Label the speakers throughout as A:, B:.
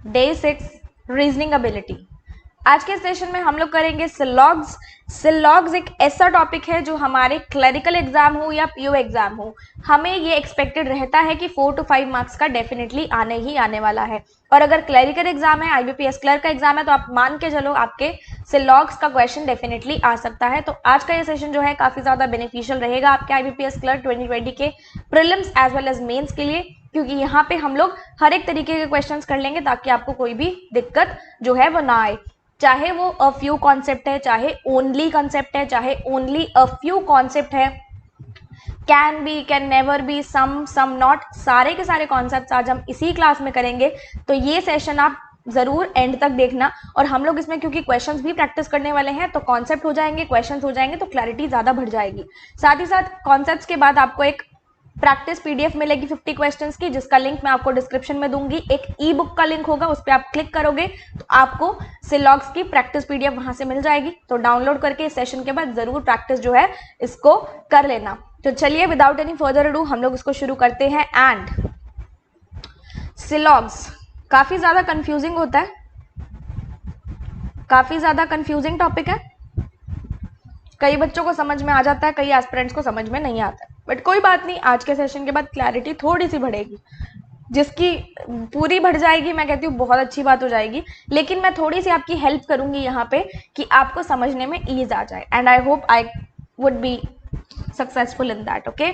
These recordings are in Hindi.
A: Day 6 reasoning ability. आज के सेशन में हम लोग करेंगे सिलॉग्स। सिलॉग्स एक ऐसा टॉपिक है जो हमारे क्लरिकल एग्जाम हो या पीओ एग्जाम हो, हमें ये एक्सपेक्टेड रहता है कि 4 to 5 मार्क्स का डेफिनेटली आने ही आने वाला है। और अगर क्लरिकल एग्जाम है, आईबीपीएस क्लर्क का एग्जाम है, तो आप मान के चलो आपके सिलॉग्स का क्वेश्चन डेफिनेटली आ सकता है। तो आज का ये सेशन जो है काफी ज्यादा बेनिफिशियल रहेगा आपके आईबीपीएस क्लर्क 2020 के prelims as well as mains के लिए, क्योंकि यहाँ पे हम लोग हर एक तरीके के क्वेश्चंस कर लेंगे ताकि आपको कोई भी दिक्कत जो है वो ना आए। चाहे वो अ फ्यू कॉन्सेप्ट है, चाहे ओनली कॉन्सेप्ट है, चाहे ओनली अ फ्यू कॉन्सेप्ट है, can be, can never be, some not, सारे के सारे कॉन्सेप्ट आज हम इसी क्लास में करेंगे। तो ये सेशन आप जरूर एंड तक देखना। और हम लोग इसमें क्योंकि क्वेश्चंस भी प्रैक्टिस करने वाले हैं, तो कॉन्सेप्ट हो जाएंगे, क्वेश्चंस हो जाएंगे, तो क्लैरिटी ज्यादा बढ़ जाएगी। साथ ही साथ कॉन्सेप्ट्स के बाद आपको एक प्रैक्टिस पीडीएफ मिलेगी 50 क्वेश्चंस की, जिसका लिंक मैं आपको डिस्क्रिप्शन में दूंगी। एक ई बुक का लिंक होगा, उस पर आप क्लिक करोगे तो आपको सिलॉग्स की प्रैक्टिस पीडीएफ वहां से मिल जाएगी। तो डाउनलोड करके इस सेशन के बाद जरूर प्रैक्टिस जो है इसको कर लेना। तो चलिए विदाउट एनी फर्दर अडू हम लोग इसको शुरू करते हैं। एंड सिलॉग्स काफी ज्यादा कंफ्यूजिंग होता है, काफी ज्यादा कंफ्यूजिंग टॉपिक है। कई बच्चों को समझ में आ जाता है, कई एस्पिरेंट्स को समझ में नहीं आता है, बट कोई बात नहीं, आज के सेशन के बाद क्लैरिटी थोड़ी सी बढ़ेगी। जिसकी पूरी बढ़ जाएगी, मैं कहती हूँ बहुत अच्छी बात हो जाएगी, लेकिन मैं थोड़ी सी आपकी हेल्प करूंगी यहाँ पे कि आपको समझने में ईज आ जाए। And I hope I would be successful in that. Okay,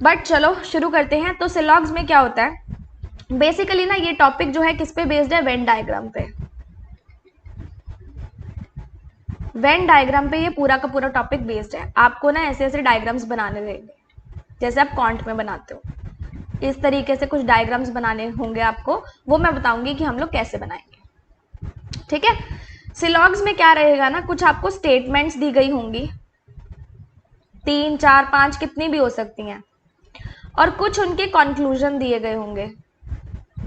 A: but चलो शुरू करते हैं। तो सिलॉग्स में क्या होता है बेसिकली ना, ये टॉपिक जो है किस पे बेस्ड है? वेन डायग्राम पे। वेन डायग्राम पे ये पूरा का पूरा टॉपिक बेस्ड है। आपको ना ऐसे ऐसे डायग्राम्स बनाने देंगे जैसे आप कॉन्ट में बनाते हो, इस तरीके से कुछ डायग्राम्स बनाने होंगे आपको, वो मैं बताऊंगी कि हम लोग कैसे बनाएंगे। ठीक है, सिलॉग्स में क्या रहेगा ना, कुछ आपको स्टेटमेंट्स दी गई होंगी, 3, 4, 5 कितनी भी हो सकती हैं, और कुछ उनके कंक्लूजन दिए गए होंगे,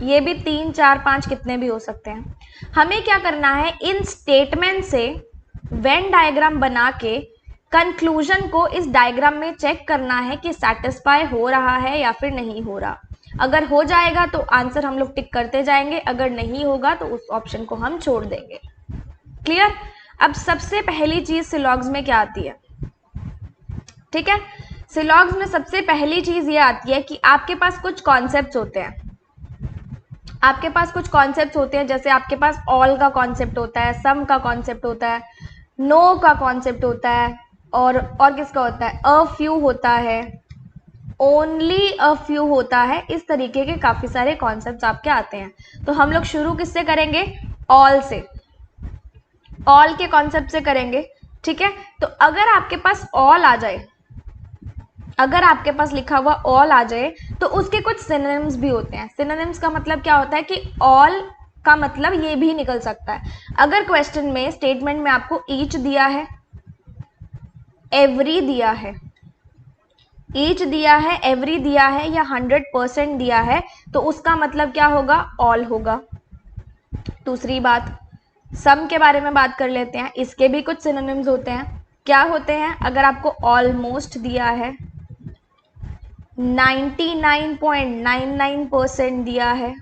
A: ये भी 3, 4, 5 कितने भी हो सकते हैं। हमें क्या करना है, इन स्टेटमेंट से वेन डायग्राम बना के कंक्लूजन को इस डायग्राम में चेक करना है कि सेटिस्फाई हो रहा है या फिर नहीं हो रहा। अगर हो जाएगा तो आंसर हम लोग टिक करते जाएंगे, अगर नहीं होगा तो उस ऑप्शन को हम छोड़ देंगे। क्लियर? अब सबसे पहली चीज सिलॉग्स में क्या आती है? ठीक है, सिलॉग्स में सबसे पहली चीज ये आती है कि आपके पास कुछ कॉन्सेप्ट्स होते हैं। आपके पास कुछ कॉन्सेप्ट्स होते हैं, जैसे आपके पास ऑल का कॉन्सेप्ट होता है, सम का कॉन्सेप्ट होता है, नो का कॉन्सेप्ट होता है, और किसका होता है? अ फ्यू होता है, ओनली अ फ्यू होता है। इस तरीके के काफी सारे कॉन्सेप्ट्स आपके आते हैं। तो हम लोग शुरू किससे करेंगे? ऑल से, ऑल के कॉन्सेप्ट से करेंगे। ठीक है, तो अगर आपके पास ऑल आ जाए, अगर आपके पास लिखा हुआ ऑल आ जाए, तो उसके कुछ सिनोनिम्स भी होते हैं। सिनोनिम्स का मतलब क्या होता है कि ऑल का मतलब ये भी निकल सकता है। अगर क्वेश्चन में स्टेटमेंट में आपको ईच दिया है, एवरी दिया है, ईच दिया है, एवरी दिया है, या 100% दिया है, तो उसका मतलब क्या होगा? ऑल होगा। दूसरी बात, सम के बारे में बात कर लेते हैं। इसके भी कुछ सिनोनिम्स होते हैं। क्या होते हैं? अगर आपको ऑलमोस्ट दिया है, 99.99% दिया है,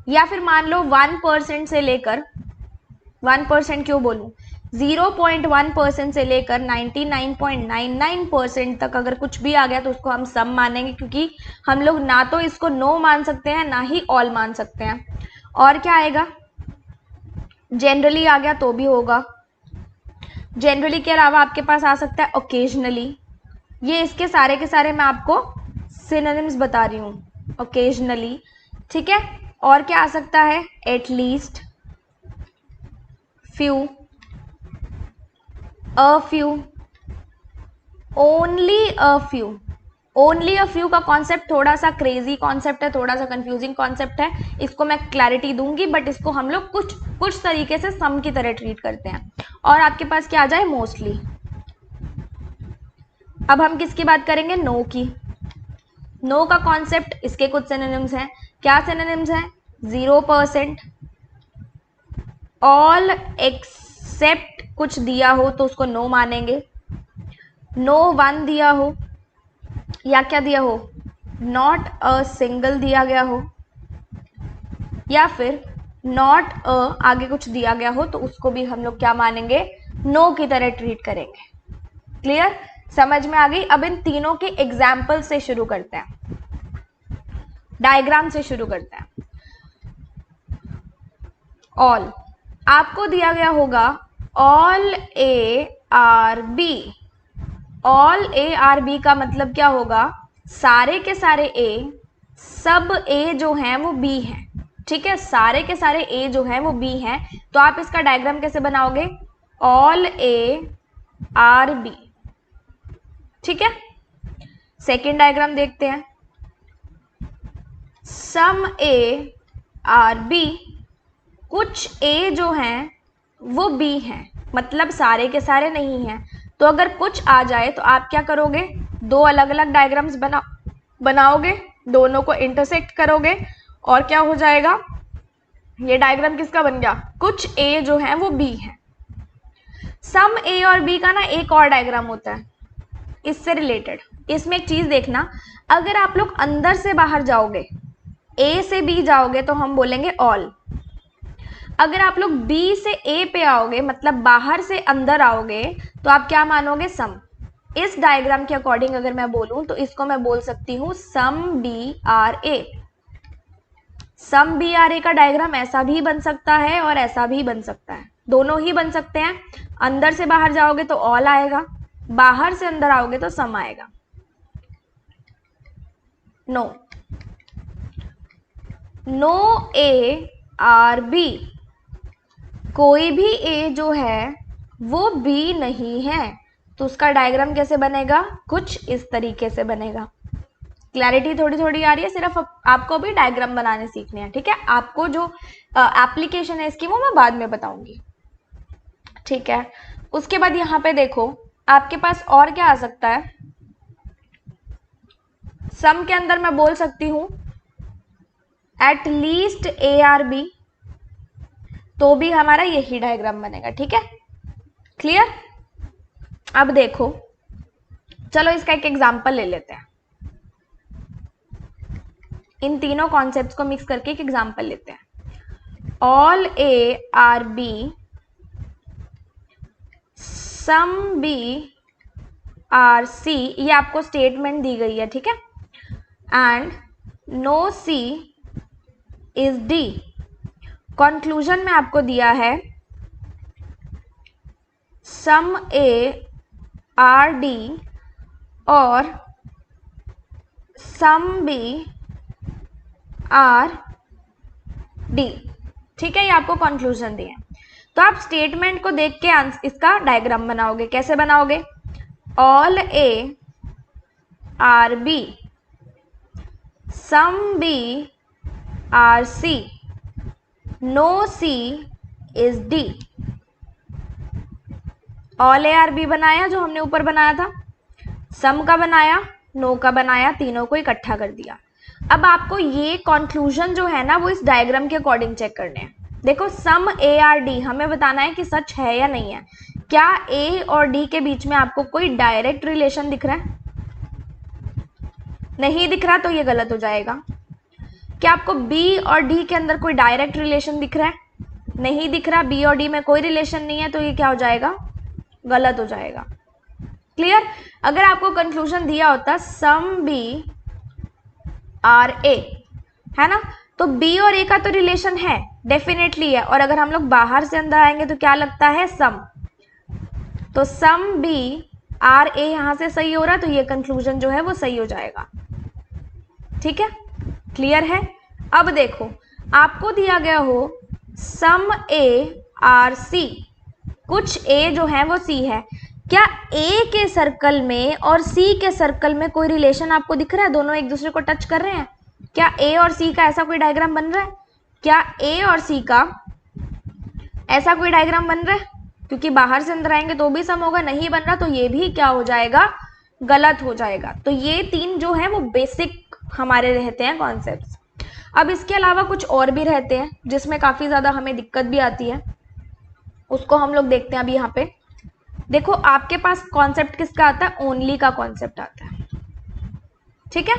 A: या फिर मान लो 1% से लेकर, 1% क्यों बोलूं, 0.1% से लेकर 99.99% तक अगर कुछ भी आ गया तो उसको हम सम मानेंगे, क्योंकि हम लोग ना तो इसको नो मान सकते हैं ना ही ऑल मान सकते हैं। और क्या आएगा? जनरली आ गया तो भी होगा। जनरली के अलावा आपके पास आ सकता है ओकेजनली। ये इसके सारे के सारे मैं आपको सिनोनिम्स बता रही हूँ, ओकेजनली। ठीक है, और क्या आ सकता है? At least, few, a few, only a few. Only a few का कॉन्सेप्ट थोड़ा सा क्रेजी कॉन्सेप्ट है, थोड़ा सा कंफ्यूजिंग कॉन्सेप्ट है, इसको मैं क्लैरिटी दूंगी, बट इसको हम लोग कुछ तरीके से सम की तरह ट्रीट करते हैं। और आपके पास क्या आ जाए? मोस्टली। अब हम किसकी बात करेंगे? नो की। नो का कॉन्सेप्ट, इसके कुछ सिनोनिम्स हैं। क्या सिनोनिम्स हैं? 0%, ऑल एक्सेप्ट कुछ दिया हो तो उसको नो मानेंगे, नो वन दिया हो, या क्या दिया हो? नॉट अ सिंगल दिया गया हो, या फिर नॉट अ आगे कुछ दिया गया हो तो उसको भी हम लोग क्या मानेंगे, नो की तरह ट्रीट करेंगे। क्लियर, समझ में आ गई। अब इन तीनों के एग्जाम्पल से शुरू करते हैं, डायग्राम से शुरू करते हैं। ऑल, आपको दिया गया होगा all A are B. All A are B का मतलब क्या होगा, सारे के सारे ए, सब ए जो हैं वो बी हैं। ठीक है, सारे के सारे ए जो हैं वो बी हैं। तो आप इसका डायग्राम कैसे बनाओगे, ऑल ए आर बी। ठीक है, सेकेंड डायग्राम देखते हैं, सम ए आर बी, कुछ ए जो हैं वो बी हैं, मतलब सारे के सारे नहीं हैं। तो अगर कुछ आ जाए तो आप क्या करोगे, दो अलग अलग डायग्राम्स बनाओगे, दोनों को इंटरसेक्ट करोगे और क्या हो जाएगा, ये डायग्राम किसका बन गया, कुछ ए जो है वो बी है। सम ए और बी का ना एक और डायग्राम होता है इससे रिलेटेड। इसमें एक चीज देखना, अगर आप लोग अंदर से बाहर जाओगे, ए से बी जाओगे तो हम बोलेंगे ऑल। अगर आप लोग बी से ए पे आओगे, मतलब बाहर से अंदर आओगे, तो आप क्या मानोगे, सम। इस डायग्राम के अकॉर्डिंग अगर मैं बोलूं तो इसको मैं बोल सकती हूं some B are A. Some B are A का डायग्राम ऐसा भी बन सकता है और ऐसा भी बन सकता है, दोनों ही बन सकते हैं। अंदर से बाहर जाओगे तो ऑल आएगा, बाहर से अंदर आओगे तो सम आएगा। No, no A are B, कोई भी ए जो है वो बी नहीं है। तो उसका डायग्राम कैसे बनेगा, कुछ इस तरीके से बनेगा। क्लैरिटी थोड़ी थोड़ी आ रही है, सिर्फ आपको भी डायग्राम बनाने सीखने हैं। ठीक है, आपको जो एप्लीकेशन है इसकी वो मैं बाद में बताऊंगी। ठीक है, उसके बाद यहाँ पे देखो आपके पास और क्या आ सकता है, सम के अंदर मैं बोल सकती हूं at least A are B, तो भी हमारा यही डायग्राम बनेगा। ठीक है, क्लियर। अब देखो, चलो इसका एक एग्जांपल ले लेते हैं, इन तीनों कॉन्सेप्ट्स को मिक्स करके एक एग्जांपल लेते हैं। All A are B, some B are C, ये आपको स्टेटमेंट दी गई है। ठीक है, and no C is D. Conclusion में आपको दिया है सम ए आर डी और सम बी आर डी। ठीक है, ये आपको कंक्लूजन दिए। तो आप स्टेटमेंट को देख के इसका डायग्राम बनाओगे। कैसे बनाओगे, all A are B, some B are C, no C is D. All A are B बनाया जो हमने ऊपर बनाया था, सम का बनाया, नो का बनाया, तीनों को इकट्ठा कर दिया। अब आपको ये कंक्लूजन जो है ना वो इस डायग्राम के अकॉर्डिंग चेक करने हैं। देखो, सम ए आर डी हमें बताना है कि सच है या नहीं है। क्या ए और डी के बीच में आपको कोई डायरेक्ट रिलेशन दिख रहा है, नहीं दिख रहा तो ये गलत हो जाएगा। क्या आपको बी और डी के अंदर कोई डायरेक्ट रिलेशन दिख रहा है, नहीं दिख रहा, बी और डी में कोई रिलेशन नहीं है, तो ये क्या हो जाएगा, गलत हो जाएगा। क्लियर। अगर आपको कंक्लूजन दिया होता सम बी आर ए, है ना, तो बी और ए का तो रिलेशन है, डेफिनेटली है। और अगर हम लोग बाहर से अंदर आएंगे तो क्या लगता है, सम। तो सम बी आर ए यहां से सही हो रहा है, तो ये कंक्लूजन जो है वो सही हो जाएगा। ठीक है, क्लियर है। अब देखो, आपको दिया गया हो सम ए आर सी, कुछ ए जो है वो सी है। क्या ए के सर्कल में और सी के सर्कल में कोई रिलेशन आपको दिख रहा है, दोनों एक दूसरे को टच कर रहे हैं? क्या ए और सी का ऐसा कोई डायग्राम बन रहा है? क्या ए और सी का ऐसा कोई डायग्राम बन रहा है? क्योंकि बाहर से अंदर आएंगे तो भी सम होगा, नहीं बन रहा तो ये भी क्या हो जाएगा, गलत हो जाएगा। तो ये तीन जो है वो बेसिक हमारे रहते हैं कॉन्सेप्ट्स। अब इसके अलावा कुछ और भी रहते हैं जिसमें काफी ज्यादा हमें दिक्कत भी आती है, उसको हम लोग देखते हैं अभी यहाँ पे। देखो, आपके पास कॉन्सेप्ट किसका आता है, ओनली का कॉन्सेप्ट आता है। ठीक है,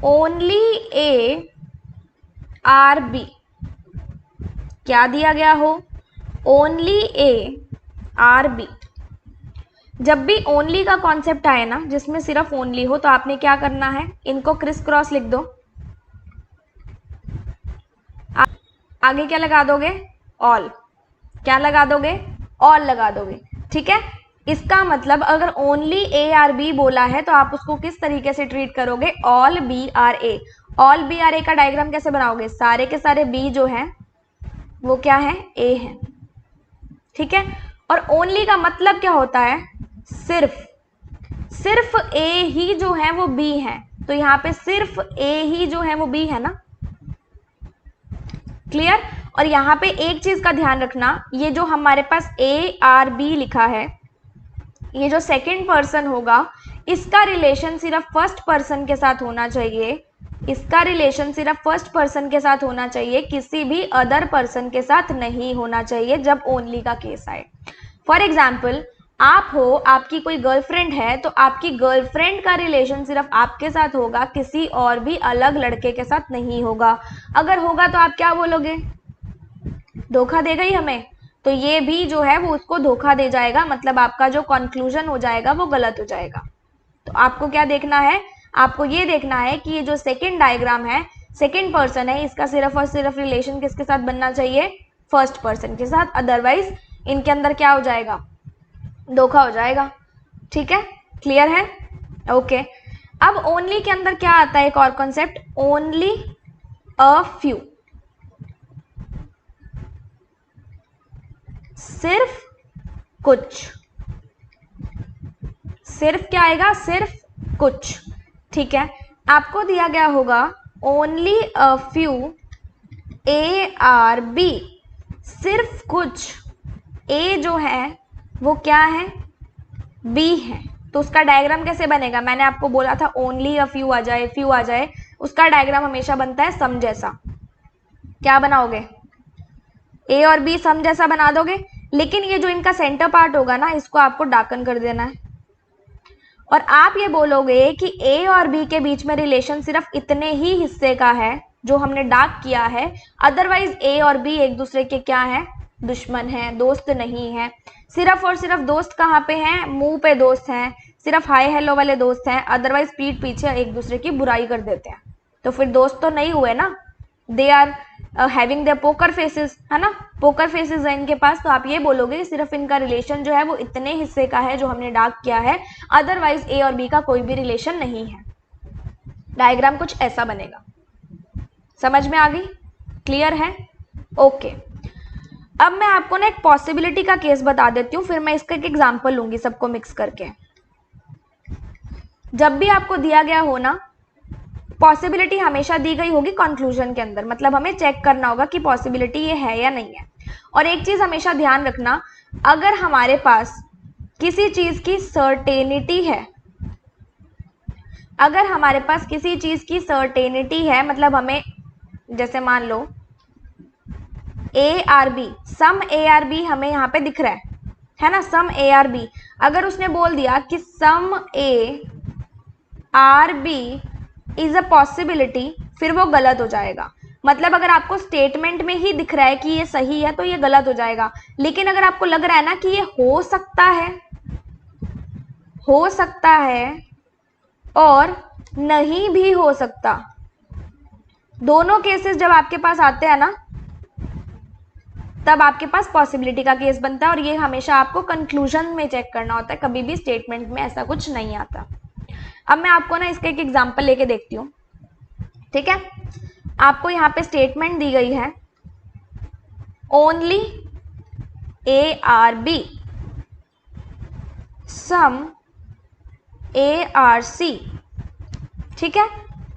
A: ओनली ए आर बी, क्या दिया गया हो, ओनली ए आर बी। जब भी ओनली का कॉन्सेप्ट आए ना, जिसमें सिर्फ ओनली हो, तो आपने क्या करना है, इनको क्रिस क्रॉस लिख दो। आगे क्या लगा दोगे, ऑल। क्या लगा दोगे, ऑल लगा दोगे। ठीक है, इसका मतलब अगर ओनली ए आर बी बोला है तो आप उसको किस तरीके से ट्रीट करोगे, all B are A. All B are A का डायग्राम कैसे बनाओगे, सारे के सारे बी जो है वो क्या है, ए है। ठीक है, और ओनली का मतलब क्या होता है, सिर्फ ए ही जो है वो बी है, तो यहां पे सिर्फ ए ही जो है वो बी है ना। क्लियर। और यहां पे एक चीज का ध्यान रखना, ये जो हमारे पास ए आर बी लिखा है, ये जो सेकंड पर्सन होगा, इसका रिलेशन सिर्फ फर्स्ट पर्सन के साथ होना चाहिए। इसका रिलेशन सिर्फ फर्स्ट पर्सन के साथ होना चाहिए, किसी भी अदर पर्सन के साथ नहीं होना चाहिए जब ओनली का केस आए। फॉर एग्जाम्पल, आप हो, आपकी कोई गर्लफ्रेंड है, तो आपकी गर्लफ्रेंड का रिलेशन सिर्फ आपके साथ होगा, किसी और भी अलग लड़के के साथ नहीं होगा। अगर होगा तो आप क्या बोलोगे, धोखा दे गई हमें, तो ये भी जो है वो उसको धोखा दे जाएगा, मतलब आपका जो कंक्लूजन हो जाएगा वो गलत हो जाएगा। तो आपको क्या देखना है, आपको ये देखना है कि ये जो सेकंड डायग्राम है, सेकंड पर्सन है, इसका सिर्फ और सिर्फ रिलेशन किसके साथ बनना चाहिए, फर्स्ट पर्सन के साथ, अदरवाइज इनके अंदर क्या हो जाएगा, धोखा हो जाएगा। ठीक है, क्लियर है, ओके। अब ओनली के अंदर क्या आता है, एक और कॉन्सेप्ट, ओनली अ फ्यू, सिर्फ कुछ। सिर्फ क्या आएगा, सिर्फ कुछ। ठीक है, आपको दिया गया होगा only a few A are B, सिर्फ कुछ ए जो है वो क्या है, बी है। तो उसका डायग्राम कैसे बनेगा, मैंने आपको बोला था ओनली अ फ्यू आ जाए, फ्यू आ जाए, उसका डायग्राम हमेशा बनता है सम जैसा। क्या बनाओगे, ए और बी सम जैसा बना दोगे, लेकिन ये जो इनका सेंटर पार्ट होगा ना, इसको आपको डार्कन कर देना है, और आप ये बोलोगे कि ए और बी के बीच में रिलेशन सिर्फ इतने ही हिस्से का है जो हमने डार्क किया है, अदरवाइज ए और बी एक दूसरे के क्या है, दुश्मन है, दोस्त नहीं है। सिर्फ और सिर्फ दोस्त कहाँ पे हैं, मुंह पे दोस्त हैं, सिर्फ हाय हेलो वाले दोस्त हैं, अदरवाइज पीठ पीछे एक दूसरे की बुराई कर देते हैं, तो फिर दोस्त तो नहीं हुए ना। They are having their poker faces, है ना, पोकर फेसेस है इनके पास। तो आप ये बोलोगे कि सिर्फ इनका रिलेशन जो है वो इतने हिस्से का है जो हमने डार्क किया है, अदरवाइज ए और बी का कोई भी रिलेशन नहीं है। डायग्राम कुछ ऐसा बनेगा, समझ में आ गई, क्लियर है, ओके। अब मैं आपको ना एक पॉसिबिलिटी का केस बता देती हूँ, फिर मैं इसका एक एग्जाम्पल लूंगी सबको मिक्स करके। जब भी आपको दिया गया हो ना, पॉसिबिलिटी हमेशा दी गई होगी कंक्लूजन के अंदर, मतलब हमें चेक करना होगा कि पॉसिबिलिटी ये है या नहीं है। और एक चीज हमेशा ध्यान रखना, अगर हमारे पास किसी चीज की सर्टेनिटी है, अगर हमारे पास किसी चीज की सर्टेनिटी है, मतलब हमें, जैसे मान लो A are B, some A are B हमें यहाँ पे दिख रहा है ना, सम ए आर बी। अगर उसने बोल दिया कि some A are B is a possibility, फिर वो गलत हो जाएगा। मतलब अगर आपको स्टेटमेंट में ही दिख रहा है कि ये सही है तो ये गलत हो जाएगा, लेकिन अगर आपको लग रहा है ना कि ये हो सकता है और नहीं भी हो सकता, दोनों केसेस जब आपके पास आते हैं ना, तब आपके पास पॉसिबिलिटी का केस बनता है, और ये हमेशा आपको कंक्लूजन में चेक करना होता है, कभी भी स्टेटमेंट में ऐसा कुछ नहीं आता। अब मैं आपको ना इसका एक एग्जांपल लेके देखती हूँ। ठीक है, आपको यहाँ पे स्टेटमेंट दी गई है only A are B, some A are C. ठीक है,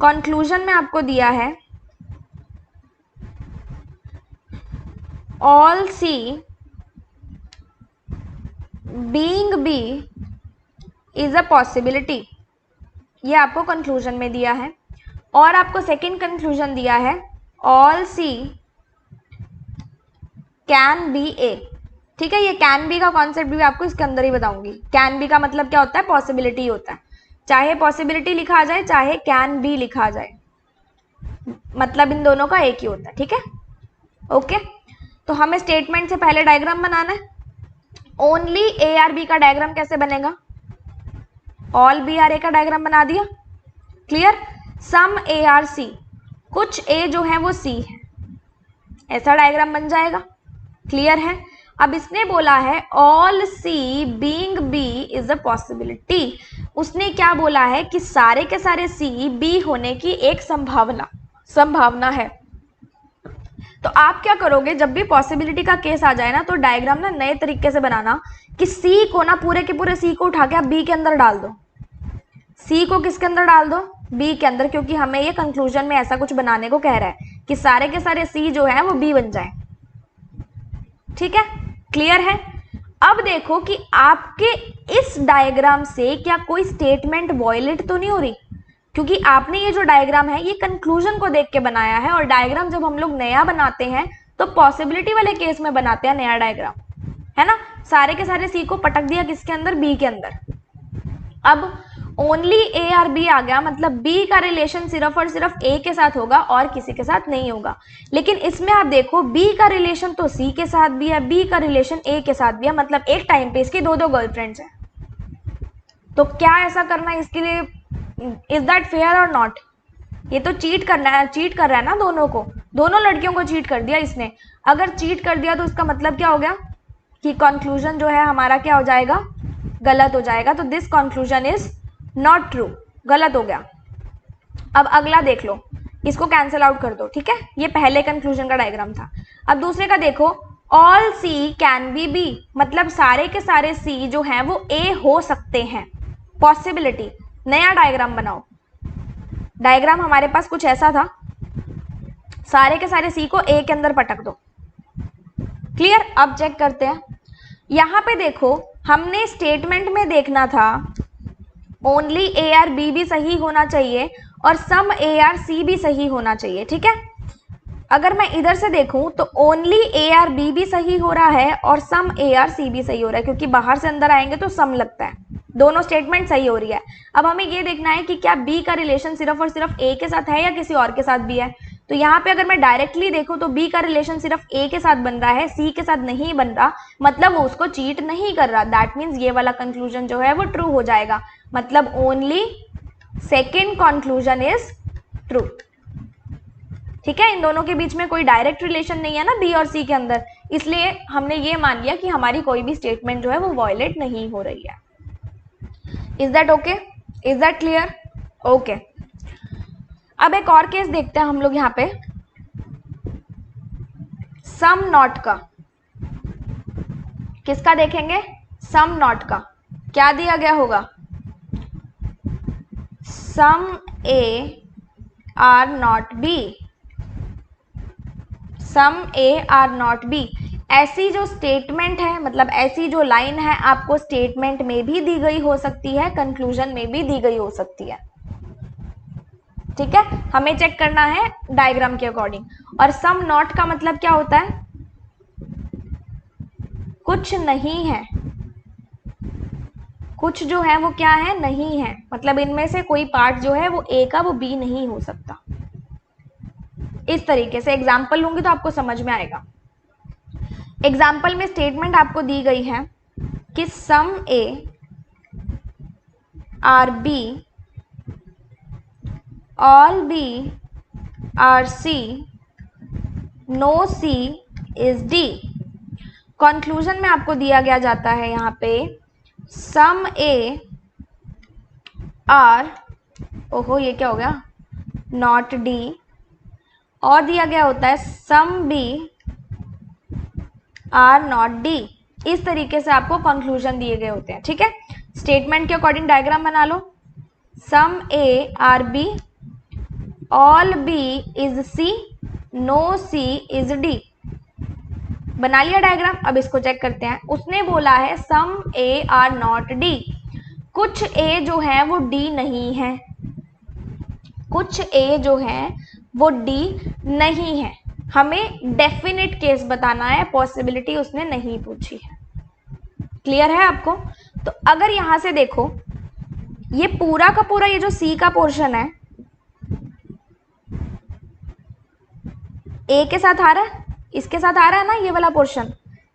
A: कंक्लूजन में आपको दिया है all C being B is a possibility, ये आपको कंक्लूजन में दिया है। और आपको सेकंड कंक्लूजन दिया है ऑल सी कैन बी ए। ठीक है, ये कैन बी का कॉन्सेप्ट भी आपको इसके अंदर ही बताऊंगी। कैन बी का मतलब क्या होता है, पॉसिबिलिटी होता है, चाहे पॉसिबिलिटी लिखा जाए चाहे कैन बी लिखा जाए, मतलब इन दोनों का एक ही होता है, ठीक है। ओके, तो हमें स्टेटमेंट से पहले डायग्राम बनाना है। ओनली ए आर बी का डायग्राम कैसे बनेगा? ऑल बी आर ए का डायग्राम बना दिया, क्लियर। सम ए आर सी, कुछ ए जो है वो सी है, ऐसा डायग्राम बन जाएगा, क्लियर है। अब इसने बोला है all C being B is a possibility. उसने क्या बोला है कि सारे के सारे सी बी होने की एक संभावना है। तो आप क्या करोगे, जब भी पॉसिबिलिटी का केस आ जाए ना, तो डायग्राम ना नए तरीके से बनाना कि सी को ना पूरे के पूरे सी को उठा के आप बी के अंदर डाल दो। सी को किसके अंदर डाल दो? बी के अंदर, क्योंकि हमें ये कंक्लूजन में ऐसा कुछ बनाने को कह रहा है कि सारे के सारे सी जो है वो बी बन जाए, ठीक है, क्लियर है। अब देखो कि आपके इस डायग्राम से क्या कोई स्टेटमेंट वॉयलेट तो नहीं हो रही, क्योंकि आपने ये जो डायग्राम है ये कंक्लूजन को देख के बनाया है, और डायग्राम जब हम लोग नया बनाते हैं तो पॉसिबिलिटी वाले केस में बनाते हैं नया डायग्राम, है ना। सारे के सारे सी को पटक दिया किसके अंदर? बी के अंदर। अब ओनली ए आर बी आ गया, मतलब बी का रिलेशन सिर्फ और सिर्फ ए के साथ होगा और किसी के साथ नहीं होगा। लेकिन इसमें आप देखो बी का रिलेशन तो सी के साथ भी है, बी का रिलेशन ए के साथ भी है, मतलब एक टाइम पे इसकी दो गर्लफ्रेंड्स हैं। तो क्या ऐसा करना है इसके लिए? इज दैट फेयर और नॉट? ये तो चीट करना है, चीट कर रहा है ना दोनों को, दोनों लड़कियों को चीट कर दिया इसने। अगर चीट कर दिया तो इसका मतलब क्या हो गया कि कंक्लूजन जो है हमारा क्या हो जाएगा? गलत हो जाएगा। तो this conclusion is not true, गलत हो गया। अब अगला देख लो, इसको कैंसिल आउट कर दो, ठीक है। ये पहले कंक्लूजन का डायग्राम था। अब दूसरे का देखो, all C can be B, मतलब सारे के सारे सी जो हैं वो ए हो सकते हैं, पॉसिबिलिटी। नया डायग्राम बनाओ। डायग्राम हमारे पास कुछ ऐसा था, सारे के सारे सी को ए के अंदर पटक दो, क्लियर। अब चेक करते हैं, यहां पे देखो हमने स्टेटमेंट में देखना था ओनली ए आर बी भी सही होना चाहिए और सम ए आर सी भी सही होना चाहिए, ठीक है। अगर मैं इधर से देखूं तो ओनली ए आर बी भी सही हो रहा है और सम ए आर सी भी सही हो रहा है, क्योंकि बाहर से अंदर आएंगे तो सम लगता है, दोनों स्टेटमेंट सही हो रही है। अब हमें ये देखना है कि क्या बी का रिलेशन सिर्फ और सिर्फ ए के साथ है या किसी और के साथ भी है। तो यहाँ पे अगर मैं डायरेक्टली देखूं तो बी का रिलेशन सिर्फ ए के साथ बन रहा है, सी के साथ नहीं बन रहा, मतलब वो उसको चीट नहीं कर रहा। दैट मीन्स ये वाला कंक्लूजन जो है वो ट्रू हो जाएगा, मतलब only second conclusion is true, ठीक है। इन दोनों के बीच में कोई डायरेक्ट रिलेशन नहीं है ना बी और सी के अंदर, इसलिए हमने ये मान लिया कि हमारी कोई भी स्टेटमेंट जो है वो वॉयलेट नहीं हो रही है। Is that okay? Is that clear? Okay. अब एक और केस देखते हैं हम लोग यहाँ पे, सम नॉट का। किसका देखेंगे? सम नॉट का। क्या दिया गया होगा? Some A are not B, some A are not B. ऐसी जो स्टेटमेंट है, मतलब ऐसी जो लाइन है, आपको स्टेटमेंट में भी दी गई हो सकती है, कंक्लूजन में भी दी गई हो सकती है, ठीक है। हमें चेक करना है डायग्राम के अकॉर्डिंग। और सम नॉट का मतलब क्या होता है? कुछ नहीं है, कुछ जो है वो क्या है? नहीं है, मतलब इनमें से कोई पार्ट जो है वो ए का वो बी नहीं हो सकता। इस तरीके से एग्जाम्पल लूंगी तो आपको समझ में आएगा। एग्जाम्पल में स्टेटमेंट आपको दी गई है कि some A are B, all B are C, no C is D. Conclusion में आपको दिया गया जाता है यहाँ पे सम ए आर, ओहो ये क्या हो गया, नॉट डी, और दिया गया होता है some B are not D. इस तरीके से आपको कंक्लूजन दिए गए होते हैं, ठीक है। स्टेटमेंट के अकॉर्डिंग डायग्राम बना लो, some A are B, all B is C, no C is D. बना लिया डायग्राम। अब इसको चेक करते हैं। उसने बोला है some A are not D, कुछ ए जो है वो डी नहीं है, कुछ ए जो है वो डी नहीं है। हमें डेफिनेट केस बताना है, पॉसिबिलिटी उसने नहीं पूछी है, क्लियर है आपको। तो अगर यहां से देखो, ये पूरा का पूरा ये जो सी का पोर्शन है, ए के साथ आ रहा है, इसके साथ आ रहा है ना, ये वाला पोर्शन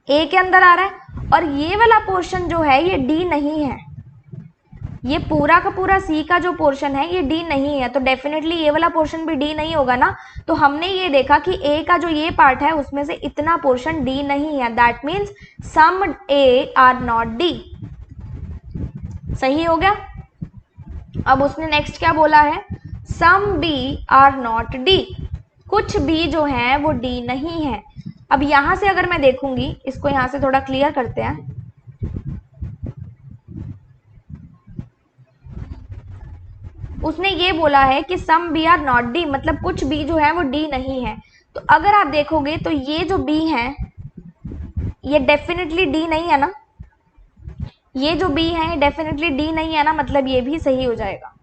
A: ए के अंदर आ रहा है, और ये वाला पोर्शन जो है ये डी नहीं है, ये पूरा का पूरा सी का जो पोर्शन है ये डी नहीं है, तो डेफिनेटली ये वाला पोर्शन भी डी नहीं होगा ना। तो हमने ये देखा कि ए का जो ये पार्ट है उसमें से इतना पोर्शन डी नहीं है, that means some A are not D. सही हो गया। अब उसने नेक्स्ट क्या बोला है, some B are not D, कुछ बी जो है वो डी नहीं है। अब यहां से अगर मैं देखूंगी, इसको यहां से थोड़ा क्लियर करते हैं, उसने ये बोला है कि some B are not D, मतलब कुछ बी जो है वो डी नहीं है। तो अगर आप देखोगे तो ये जो बी है ये डेफिनेटली डी नहीं है ना, ये जो बी है ये डेफिनेटली डी नहीं है ना, मतलब ये भी सही हो जाएगा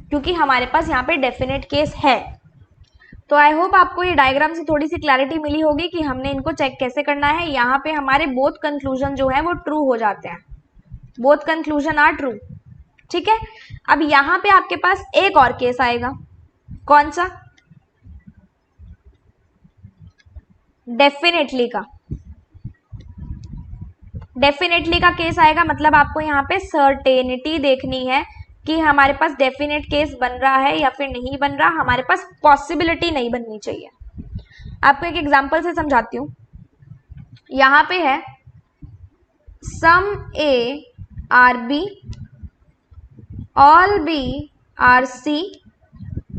A: क्योंकि हमारे पास यहाँ पे डेफिनेट केस है। तो आई होप आपको ये डायग्राम से थोड़ी सी क्लैरिटी मिली होगी कि हमने इनको चेक कैसे करना है। यहाँ पे हमारे बोथ कंक्लूजन जो है वो ट्रू हो जाते हैं, बोथ कंक्लूजन आर ट्रू। ठीक है। अब यहां पे आपके पास एक और केस आएगा, कौन सा, डेफिनेटली का, डेफिनेटली का केस आएगा। मतलब आपको यहाँ पे सर्टेनिटी देखनी है कि हमारे पास डेफिनेट केस बन रहा है या फिर नहीं बन रहा, हमारे पास पॉसिबिलिटी नहीं बननी चाहिए। आपको एक एग्जांपल से समझाती हूं। यहां पे है some A are B, all B are C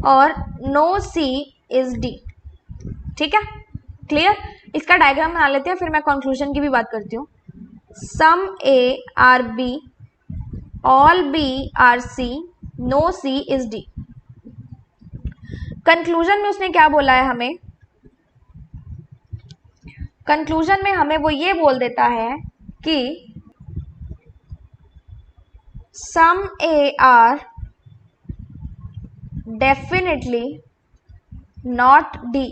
A: और नो सी इज डी। ठीक है, क्लियर। इसका डायग्राम बना लेते हैं, फिर मैं कंक्लूजन की भी बात करती हूँ। Some A are B, all B are C, no C is D. Conclusion में उसने क्या बोला है हमें, कंक्लूजन में हमें वो ये बोल देता है कि some A are definitely not D.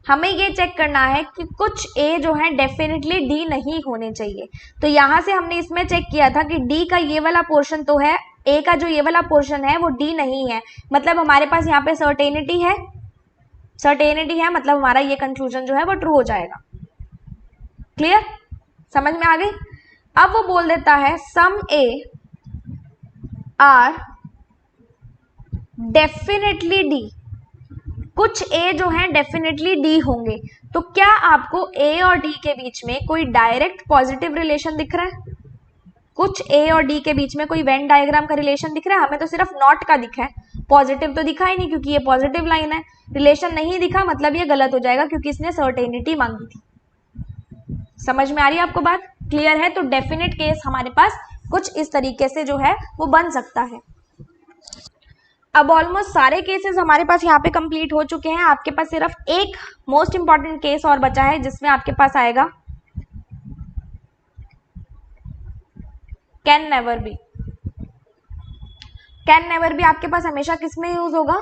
A: हमें ये चेक करना है कि कुछ ए जो है डेफिनेटली डी नहीं होने चाहिए। तो यहां से हमने इसमें चेक किया था कि डी का ये वाला पोर्शन तो है, ए का जो ये वाला पोर्शन है वो डी नहीं है, मतलब हमारे पास यहाँ पे सर्टेनिटी है, सर्टेनिटी है, मतलब हमारा ये कंक्लूजन जो है वो ट्रू हो जाएगा। क्लियर, समझ में आ गई। अब वो बोल देता है some A are definitely D, कुछ ए जो है डेफिनेटली डी होंगे। तो क्या आपको ए और डी के बीच में कोई डायरेक्ट पॉजिटिव रिलेशन दिख रहा है, कुछ ए और डी के बीच में कोई वेन डायग्राम का रिलेशन दिख रहा है? हमें तो सिर्फ नॉट का दिखा है, पॉजिटिव तो दिखा ही नहीं क्योंकि ये पॉजिटिव लाइन है। रिलेशन नहीं दिखा मतलब ये गलत हो जाएगा क्योंकि इसने सर्टेनिटी मांगी थी। समझ में आ रही है आपको बात, क्लियर है। तो डेफिनेट केस हमारे पास कुछ इस तरीके से जो है वो बन सकता है। अब ऑलमोस्ट सारे केसेस हमारे पास यहाँ पे कंप्लीट हो चुके हैं। आपके पास सिर्फ एक मोस्ट इंपॉर्टेंट केस और बचा है जिसमें आपके पास आएगा can never B. Can never B आपके पास हमेशा किस में यूज होगा,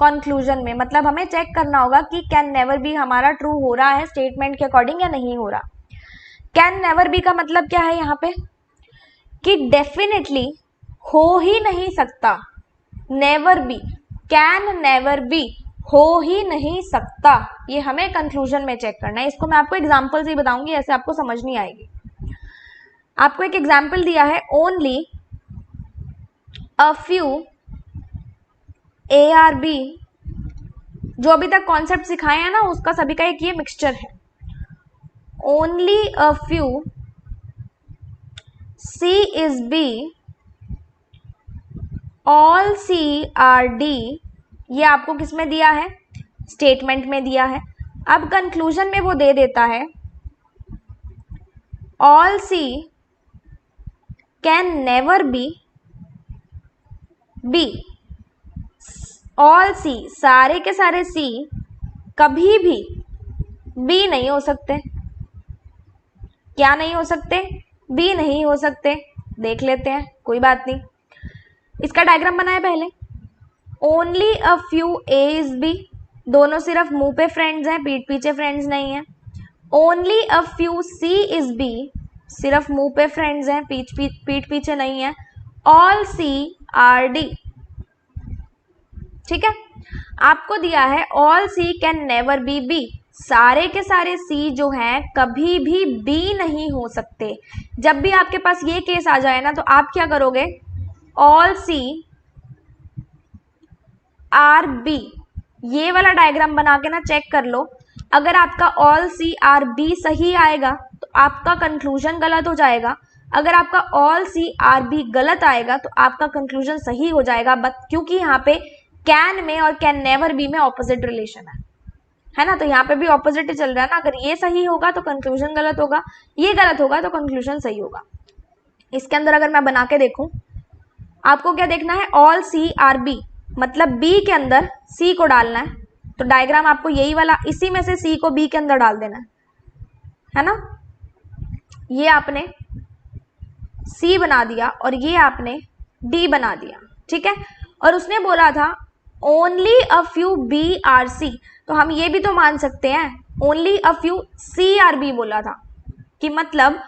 A: कंक्लूजन में। मतलब हमें चेक करना होगा कि कैन नेवर बी हमारा ट्रू हो रहा है स्टेटमेंट के अकॉर्डिंग या नहीं हो रहा। कैन नेवर बी का मतलब क्या है यहाँ पे, कि डेफिनेटली हो ही नहीं सकता, never be, can never B, हो ही नहीं सकता, ये हमें कंक्लूजन में चेक करना है। इसको मैं आपको एग्जांपल से बताऊंगी, ऐसे आपको समझ नहीं आएगी। आपको एक एग्जांपल दिया है, only a few A are B, जो अभी तक कॉन्सेप्ट सिखाए हैं ना उसका सभी का एक ये मिक्सचर है। Only a few C is B, all C are D, ये आपको किस में दिया है, स्टेटमेंट में दिया है। अब कंक्लूजन में वो दे देता है all C can never be B, all C, सारे के सारे सी कभी भी बी नहीं हो सकते। क्या नहीं हो सकते, बी नहीं हो सकते। देख लेते हैं, कोई बात नहीं। इसका डायग्राम बनाए पहले। Only a few A is B, दोनों सिर्फ मुंह पे फ्रेंड्स हैं, पीठ पीछे फ्रेंड्स नहीं है। Only a few C is B, सिर्फ मुंह पे फ्रेंड्स हैं, पीठ पीछे नहीं है। ऑल सी आर डी, ठीक है। आपको दिया है all C can never be B, सारे के सारे सी जो हैं कभी भी बी नहीं हो सकते। जब भी आपके पास ये केस आ जाए ना तो आप क्या करोगे, ऑल सी आर बी, ये वाला डायग्राम बना के ना चेक कर लो। अगर आपका ऑल सी आर बी सही आएगा तो आपका कंक्लूजन गलत हो जाएगा, अगर आपका ऑल सी आर बी गलत आएगा तो आपका कंक्लूजन सही हो जाएगा। बट क्योंकि यहाँ पे कैन में और कैन नेवर बी में ऑपोजिट रिलेशन है ना, तो यहाँ पे भी ऑपोजिट ही चल रहा है ना। अगर ये सही होगा तो कंक्लूजन गलत होगा, ये गलत होगा तो कंक्लूजन सही होगा। इसके अंदर अगर मैं बना के देखूं, आपको क्या देखना है, ऑल सी आर बी, मतलब बी के अंदर सी को डालना है। तो डायग्राम आपको यही वाला, इसी में से सी को बी के अंदर डाल देना है ना। ये आपने सी बना दिया और ये आपने डी बना दिया, ठीक है। और उसने बोला था only a few B are C, तो हम ये भी तो मान सकते हैं only a few C are B बोला था, कि मतलब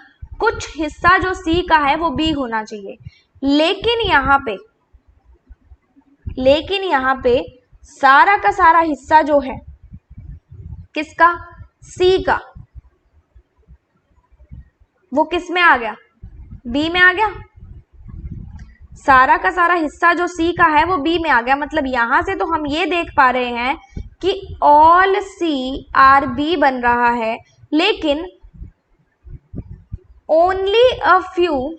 A: कुछ हिस्सा जो सी का है वो बी होना चाहिए। लेकिन यहाँ पे सारा का सारा हिस्सा जो है किसका, सी का, वो किस में आ गया, बी में आ गया। सारा का सारा हिस्सा जो सी का है वो बी में आ गया। मतलब यहां से तो हम ये देख पा रहे हैं कि ऑल सी आर बी बन रहा है, लेकिन only a few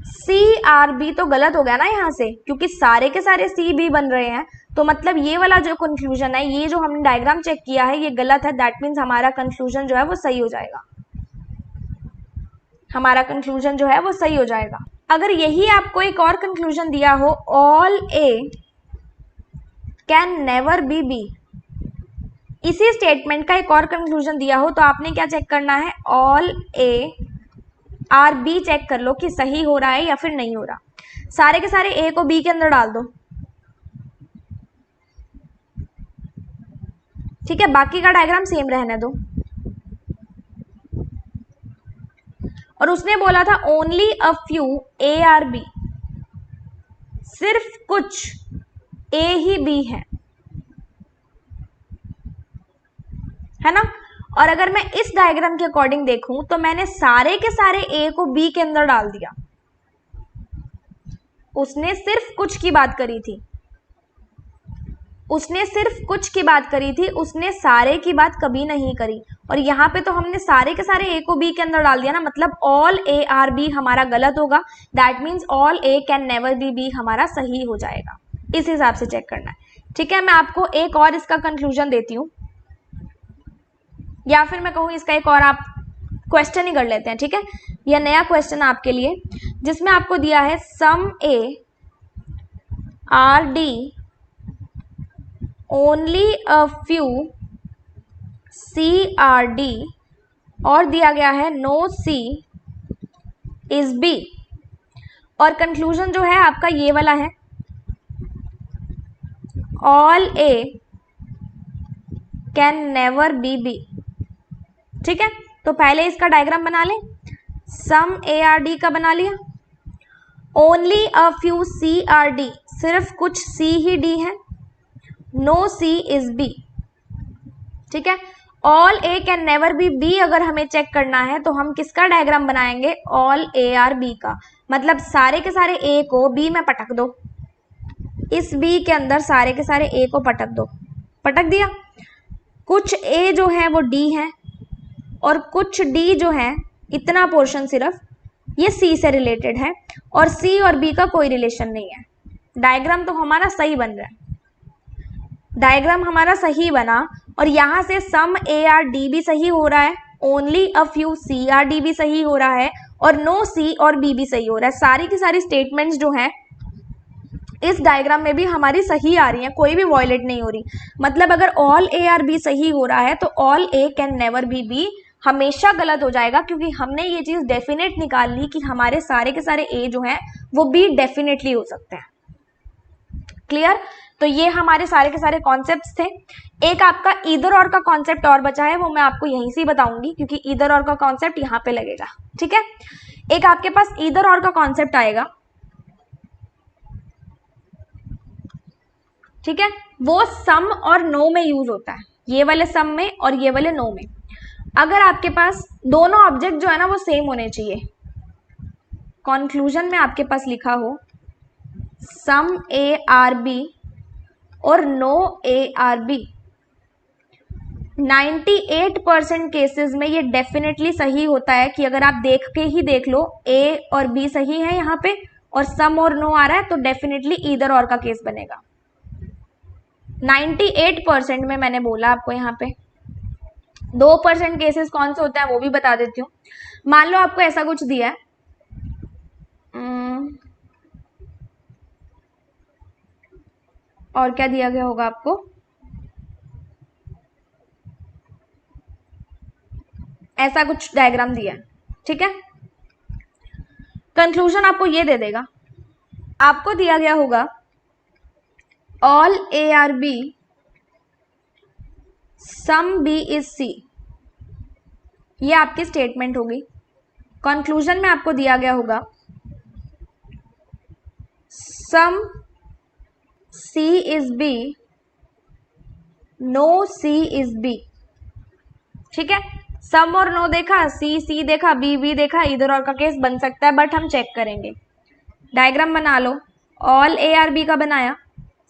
A: C are B तो गलत हो गया ना यहाँ से, क्योंकि सारे के सारे सी बी बन रहे हैं। तो मतलब ये वाला जो कंक्लूजन है, ये जो हमने डायग्राम चेक किया है ये गलत है। दैट मीन्स हमारा कंक्लूजन जो है वो सही हो जाएगा, हमारा कंक्लूजन जो है वो सही हो जाएगा। अगर यही आपको एक और कंक्लूजन दिया हो, all A can never be B, इसी स्टेटमेंट का एक और कंक्लूजन दिया हो, तो आपने क्या चेक करना है, all A are B check कर लो कि सही हो रहा है या फिर नहीं हो रहा। सारे के सारे ए को बी के अंदर डाल दो, ठीक है, बाकी का डायग्राम सेम रहने दो। और उसने बोला था only a few A are B, सिर्फ कुछ ए ही बी है ना। और अगर मैं इस डायग्राम के अकॉर्डिंग देखूं तो मैंने सारे के सारे ए को बी के अंदर डाल दिया, उसने सिर्फ कुछ की बात करी थी, उसने सिर्फ कुछ की बात करी थी, उसने सारे की बात कभी नहीं करी। और यहाँ पे तो हमने सारे के सारे ए को बी के अंदर डाल दिया ना, मतलब ऑल ए आर बी हमारा गलत होगा। That means all A can never be B हमारा सही हो जाएगा। इस हिसाब से चेक करना है, ठीक है। मैं आपको एक और इसका कंक्लूजन देती हूँ, या फिर मैं कहूँ इसका एक और आप क्वेश्चन ही कर लेते हैं, ठीक है। यह नया क्वेश्चन आपके लिए, जिसमें आपको दिया है some A are D only a few C are D, और दिया गया है नो सी इज बी। और कंक्लूजन जो है आपका ये वाला है, all A can never be B, ठीक है। तो पहले इसका डायग्राम बना लें, सम ए आर डी का बना लिया, only a few C are D, सिर्फ कुछ सी ही डी है, नो सी इज बी, ठीक है। All A can never be B अगर हमें चेक करना है तो हम किसका डायग्राम बनाएंगे, ऑल ए आर बी का। मतलब सारे के सारे ए को बी में पटक दो, इस बी के अंदर सारे के सारे ए को पटक दो, पटक दिया। कुछ ए जो है वो डी है और कुछ डी जो है, इतना पोर्शन सिर्फ ये सी से रिलेटेड है, और सी और बी का कोई रिलेशन नहीं है। डायग्राम तो हमारा सही बन रहा है, डायग्राम हमारा सही बना, और यहाँ से सम ए आर डी भी सही हो रहा है, only a few C are D भी सही हो रहा है, और नो सी और बी भी सही हो रहा है। सारी की सारी स्टेटमेंट्स जो हैं इस डायग्राम में भी हमारी सही आ रही हैं, कोई भी वॉयलेट नहीं हो रही। मतलब अगर ऑल ए आर बी सही हो रहा है तो all A can never be B हमेशा गलत हो जाएगा, क्योंकि हमने ये चीज डेफिनेट निकाल ली कि हमारे सारे के सारे ए जो हैं वो बी डेफिनेटली हो सकते हैं। क्लियर? तो ये हमारे सारे के सारे कॉन्सेप्ट्स थे। एक आपका ईदर और का कॉन्सेप्ट और बचा है, वो मैं आपको यहीं से बताऊंगी, क्योंकि ईदर और का कॉन्सेप्ट यहाँ पे लगेगा, ठीक है। एक आपके पास ईदर और का कॉन्सेप्ट आएगा, ठीक है, वो सम और नो में यूज होता है, ये वाले सम में और ये वाले नो में। अगर आपके पास दोनों ऑब्जेक्ट जो है ना वो सेम होने चाहिए, कंक्लूजन में आपके पास लिखा हो सम ए आर बी और no A are B, 98% cases में ये डेफिनेटली सही होता है कि अगर आप देख के ही देख लो ए और बी सही है यहाँ पे और सम और नो आ रहा है तो डेफिनेटली ईदर और का केस बनेगा। 98% में मैंने बोला आपको यहाँ पे। 2% केसेस कौन से होते हैं वो भी बता देती हूँ। मान लो आपको ऐसा कुछ दिया है, और क्या दिया गया होगा आपको, ऐसा कुछ डायग्राम दिया है, ठीक है। कंक्लूजन आपको ये दे देगा, आपको दिया गया होगा all A are B some B is C, ये आपकी स्टेटमेंट होगी। कंक्लूजन में आपको दिया गया होगा some C is B no C is B, ठीक है। सम और नो देखा, सी सी देखा, बी बी देखा, इधर और का केस बन सकता है, बट हम चेक करेंगे। डायग्राम बना लो, ऑल ए आर बी का बनाया,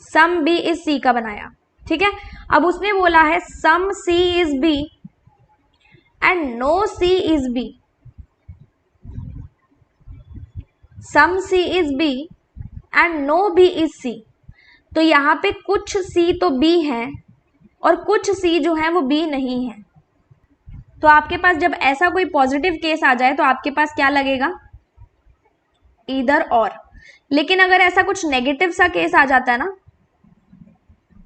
A: सम बी इज सी का बनाया, ठीक है। अब उसने बोला है some C is B and no C is B, some C is B and no B is C. तो यहाँ पे कुछ सी तो बी है और कुछ सी जो है वो बी नहीं है। तो आपके पास जब ऐसा कोई पॉजिटिव केस आ जाए तो आपके पास क्या लगेगा, ईदर और। लेकिन अगर ऐसा कुछ नेगेटिव सा केस आ जाता है ना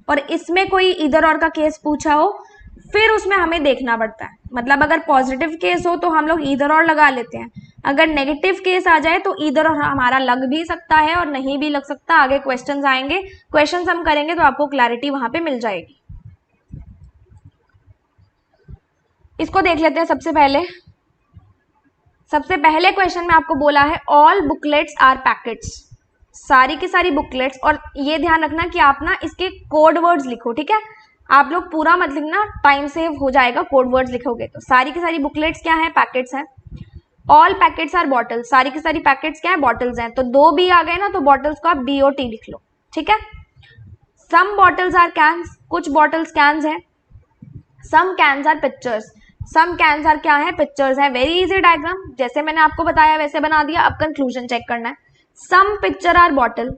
A: और इसमें कोई ईदर और का केस पूछा हो, फिर उसमें हमें देखना पड़ता है। मतलब अगर पॉजिटिव केस हो तो हम लोग ईदर और लगा लेते हैं, अगर नेगेटिव केस आ जाए तो ईदर और हमारा लग भी सकता है और नहीं भी लग सकता। आगे क्वेश्चंस आएंगे, क्वेश्चंस हम करेंगे तो आपको क्लैरिटी वहां पे मिल जाएगी। इसको देख लेते हैं। सबसे पहले क्वेश्चन में आपको बोला है ऑल बुकलेट्स आर पैकेट्स, सारी की सारी बुकलेट्स। और ये ध्यान रखना कि आप ना इसके कोड वर्ड्स लिखो, ठीक है। आप लोग पूरा मत लिखना, टाइम सेव हो जाएगा कोड वर्ड्स लिखोगे तो। सारी की सारी बुकलेट्स क्या है, पैकेट्स हैं। ऑल पैकेट्स आर बॉटल्स, सारी की सारी पैकेट्स क्या है, बॉटल्स हैं। तो 2 बी आ गए ना, तो बॉटल्स को आप BOT लिख लो, ठीक है। सम बॉटल्स आर कैंस, कुछ बॉटल्स कैंस है। Some cans are pictures, some cans are क्या है, पिक्चर्स है। वेरी इजी डायग्राम, जैसे मैंने आपको बताया वैसे बना दिया। अब कंक्लूजन चेक करना है। सम पिक्चर आर बॉटल,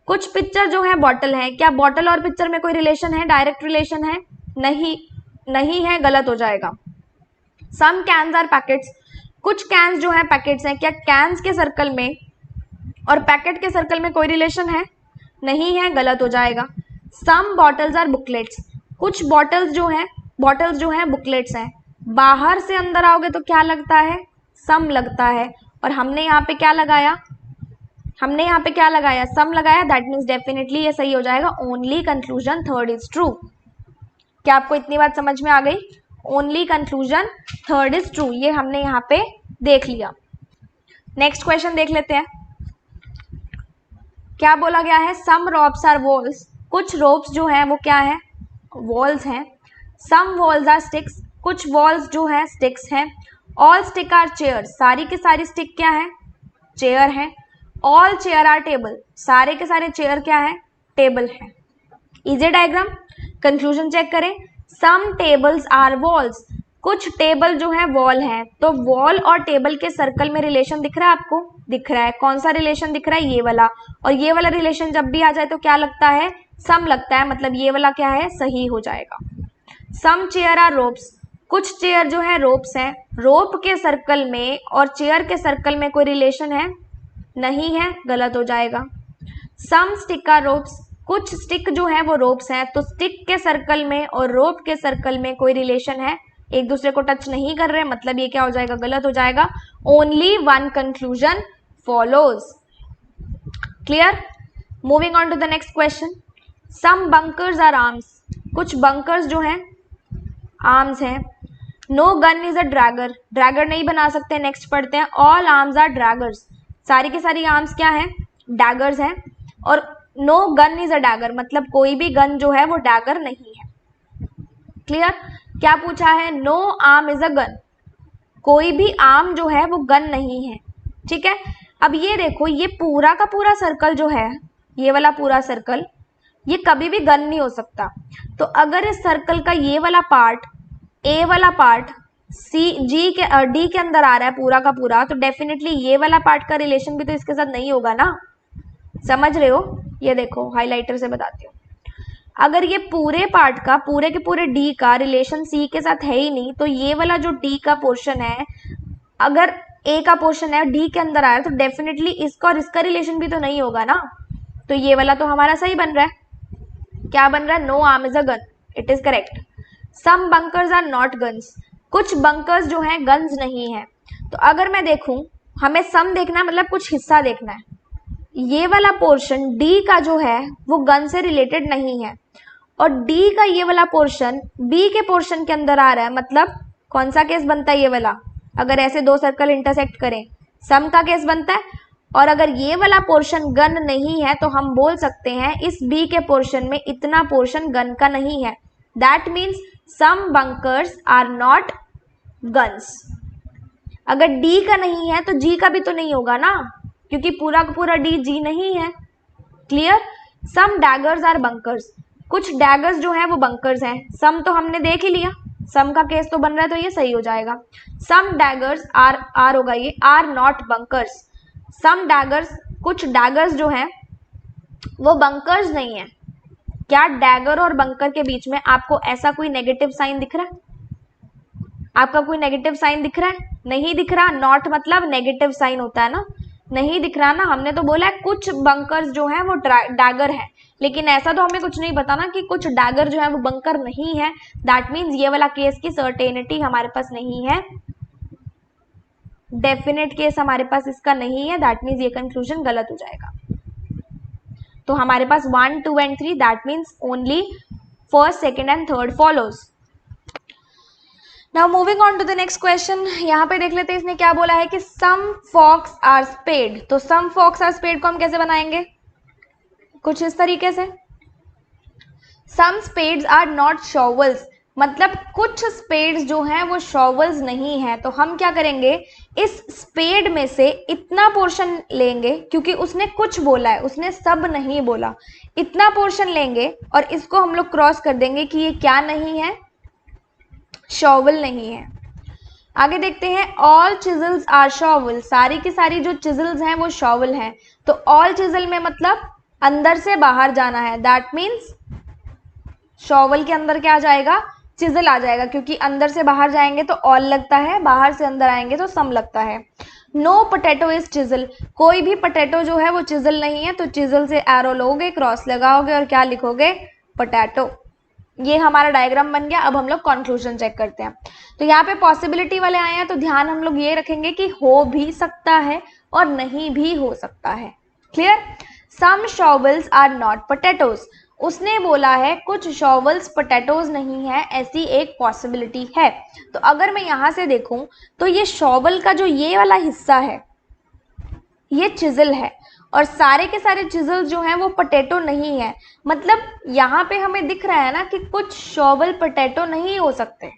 A: कुछ पिक्चर जो है बॉटल है। क्या बॉटल और पिक्चर में कोई रिलेशन है, डायरेक्ट रिलेशन है? नहीं है, गलत हो जाएगा। सम कैंस आर पैकेट्स, कुछ कैंस जो है पैकेट्स हैं। क्या कैंस के सर्कल में और पैकेट के सर्कल में कोई रिलेशन है? नहीं है, गलत हो जाएगा। सम बॉटल्स आर बुकलेट्स, कुछ बॉटल्स जो है बुकलेट्स हैं। बाहर से अंदर आओगे तो क्या लगता है, सम लगता है। और हमने यहाँ पे क्या लगाया, सम लगाया। दैट मीन्स डेफिनेटली ये सही हो जाएगा। Only conclusion third is true. क्या आपको इतनी बात समझ में आ गई? Only conclusion third is true, ये हमने यहाँ पे देख लिया। नेक्स्ट क्वेश्चन देख लेते हैं। क्या बोला गया है, सम रोप्स आर वॉल्स, कुछ रोप्स जो है वो क्या है, वॉल्स हैं। सम वॉल्स आर स्टिक्स, कुछ वॉल्स जो है स्टिक्स हैं। ऑल स्टिक आर चेयर, सारी के सारी स्टिक क्या है, चेयर है। ऑल चेयर आर टेबल, सारे के सारे चेयर क्या है, टेबल है। Easy diagram. कंक्लूजन चेक करें। सम टेबल्स आर वॉल्स, कुछ टेबल जो है वॉल है। तो वॉल और टेबल के सर्कल में रिलेशन दिख रहा है आपको? दिख रहा है। कौन सा रिलेशन दिख रहा है, ये वाला। और ये वाला रिलेशन जब भी आ जाए तो क्या लगता है, सम लगता है। मतलब ये वाला क्या है, सही हो जाएगा। सम चेयर आर रोप्स, कुछ चेयर जो है रोप्स हैं। रोप के सर्कल में और चेयर के सर्कल में कोई रिलेशन है? नहीं है, गलत हो जाएगा। सम स्टिक आर रोप्स, कुछ स्टिक जो है वो रोप्स हैं। तो स्टिक के सर्कल में और रोप के सर्कल में कोई रिलेशन है? एक दूसरे को टच नहीं कर रहे, मतलब ये क्या हो जाएगा, गलत हो जाएगा। Only one conclusion follows. Clear? Moving on to the next question. Some bunkers are arms, कुछ बंकर्स जो हैं आर्म्स हैं। No gun is a dragger, dragger नहीं बना सकते। नेक्स्ट पढ़ते हैं। ऑल आर्म्स आर ड्रैगर्स, सारी की सारी आर्म्स क्या है, डैगर्स हैं। और no gun is a dagger, मतलब कोई भी गन जो है वो डैगर नहीं है। क्लियर? क्या पूछा है? No arm is a gun, कोई भी आर्म जो है वो गन नहीं है। ठीक है, अब ये देखो, ये पूरा का पूरा सर्कल जो है, ये वाला पूरा सर्कल, ये कभी भी गन नहीं हो सकता। तो अगर इस सर्कल का ये वाला पार्ट, ए वाला पार्ट डी के अंदर आ रहा है पूरा का पूरा, तो डेफिनेटली ये वाला पार्ट का रिलेशन भी तो इसके साथ नहीं होगा ना। समझ रहे हो? ये देखो हाइलाइटर से बताती हूँ, अगर ये पूरे पार्ट का, पूरे के पूरे डी का रिलेशन सी के साथ है ही नहीं, तो ये वाला जो डी का पोर्शन है, अगर ए का पोर्शन है डी के अंदर आया, तो डेफिनेटली इसका और इसका रिलेशन भी तो नहीं होगा ना। तो ये वाला तो हमारा सही बन रहा है। क्या बन रहा है? No arm is a gun, it is correct. Some bunkers are not guns, कुछ बंकर्स जो हैं गन्स नहीं है। तो अगर मैं देखूं, हमें सम देखना है, मतलब कुछ हिस्सा देखना है, ये वाला पोर्शन डी का जो है वो गन से रिलेटेड नहीं है, और डी का ये वाला पोर्शन बी के पोर्शन के अंदर आ रहा है, मतलब कौन सा केस बनता है? ये वाला, अगर ऐसे दो सर्कल इंटरसेक्ट करें, सम का केस बनता है। और अगर ये वाला पोर्शन गन नहीं है, तो हम बोल सकते हैं इस बी के पोर्शन में इतना पोर्शन गन का नहीं है। That means some bunkers are not guns. अगर डी का नहीं है तो जी का भी तो नहीं होगा ना, क्योंकि पूरा का पूरा डी जी नहीं है। Clear? Some daggers are bunkers, कुछ डैगर्स जो है वो बंकर्स हैं। सम तो हमने देख ही लिया, सम का केस तो बन रहा है, तो ये सही हो जाएगा। सम डैगर्स आर होगा, ये are not bunkers. Some daggers, कुछ डैगर्स जो हैं वो बंकर्स नहीं है। क्या डैगर और बंकर के बीच में आपको ऐसा कोई नेगेटिव साइन दिख रहा है? आपका कोई नेगेटिव साइन दिख रहा है? नहीं दिख रहा। नॉट मतलब नेगेटिव साइन होता है ना, नहीं दिख रहा ना। हमने तो बोला है कुछ बंकर्स जो है वो डैगर है, लेकिन ऐसा तो हमें कुछ नहीं पता ना कि कुछ डैगर जो है वो बंकर नहीं है। दैट मीन्स ये वाला केस की सर्टेनिटी हमारे पास नहीं है, डेफिनेट केस हमारे पास इसका नहीं है। दैट मीन्स ये कंक्लूजन गलत हो जाएगा। तो हमारे पास 1, 2 and 3, that means only first, second and third follows. Now moving on to the next question, यहाँ पे देख लेते हैं इसने क्या बोला है कि सम फॉक्स आर स्पेड। तो सम फॉक्स आर स्पेड को हम कैसे बनाएंगे? कुछ इस तरीके से, सम स्पेड्स आर नॉट शॉवल्स, मतलब कुछ स्पेड्स जो हैं वो शॉवल्स नहीं है। तो हम क्या करेंगे, इस स्पेड में से इतना पोर्शन लेंगे, क्योंकि उसने कुछ बोला है, उसने सब नहीं बोला, इतना पोर्शन लेंगे और इसको हम लोग क्रॉस कर देंगे कि ये क्या नहीं है, शॉवल नहीं है। आगे देखते हैं, ऑल चिजल्स आर शॉवल, सारी की सारी जो चिजल्स हैं वो शॉवल हैं। तो ऑल चिजल में मतलब अंदर से बाहर जाना है, दैट मीन्स शॉवल के अंदर क्या आ जाएगा? चिजल आ जाएगा, क्योंकि अंदर से बाहर जाएंगे तो ऑल लगता है, बाहर से अंदर आएंगे तो सम लगता है। नो पोटैटो इज चिजल, कोई भी पोटैटो जो है वो चिजल नहीं है। तो चिजल से एरो लोगे, क्रॉस लगाओगे और क्या लिखोगे? पोटैटो। ये हमारा डायग्राम बन गया। अब हम लोग कंक्लूजन चेक करते हैं। तो यहाँ पे पॉसिबिलिटी वाले आए हैं, तो ध्यान हम लोग ये रखेंगे कि हो भी सकता है और नहीं भी हो सकता है। Clear? Some shovels are not potatoes, उसने बोला है कुछ शॉवल्स पोटैटोज नहीं है, ऐसी एक पॉसिबिलिटी है। तो अगर मैं यहां से देखूं तो ये शॉवल का जो ये वाला हिस्सा है ये चिजल है, और सारे के सारे चिजल जो हैं वो पोटैटो नहीं है। मतलब यहाँ पे हमें दिख रहा है ना कि कुछ शॉवल पोटैटो नहीं हो सकते।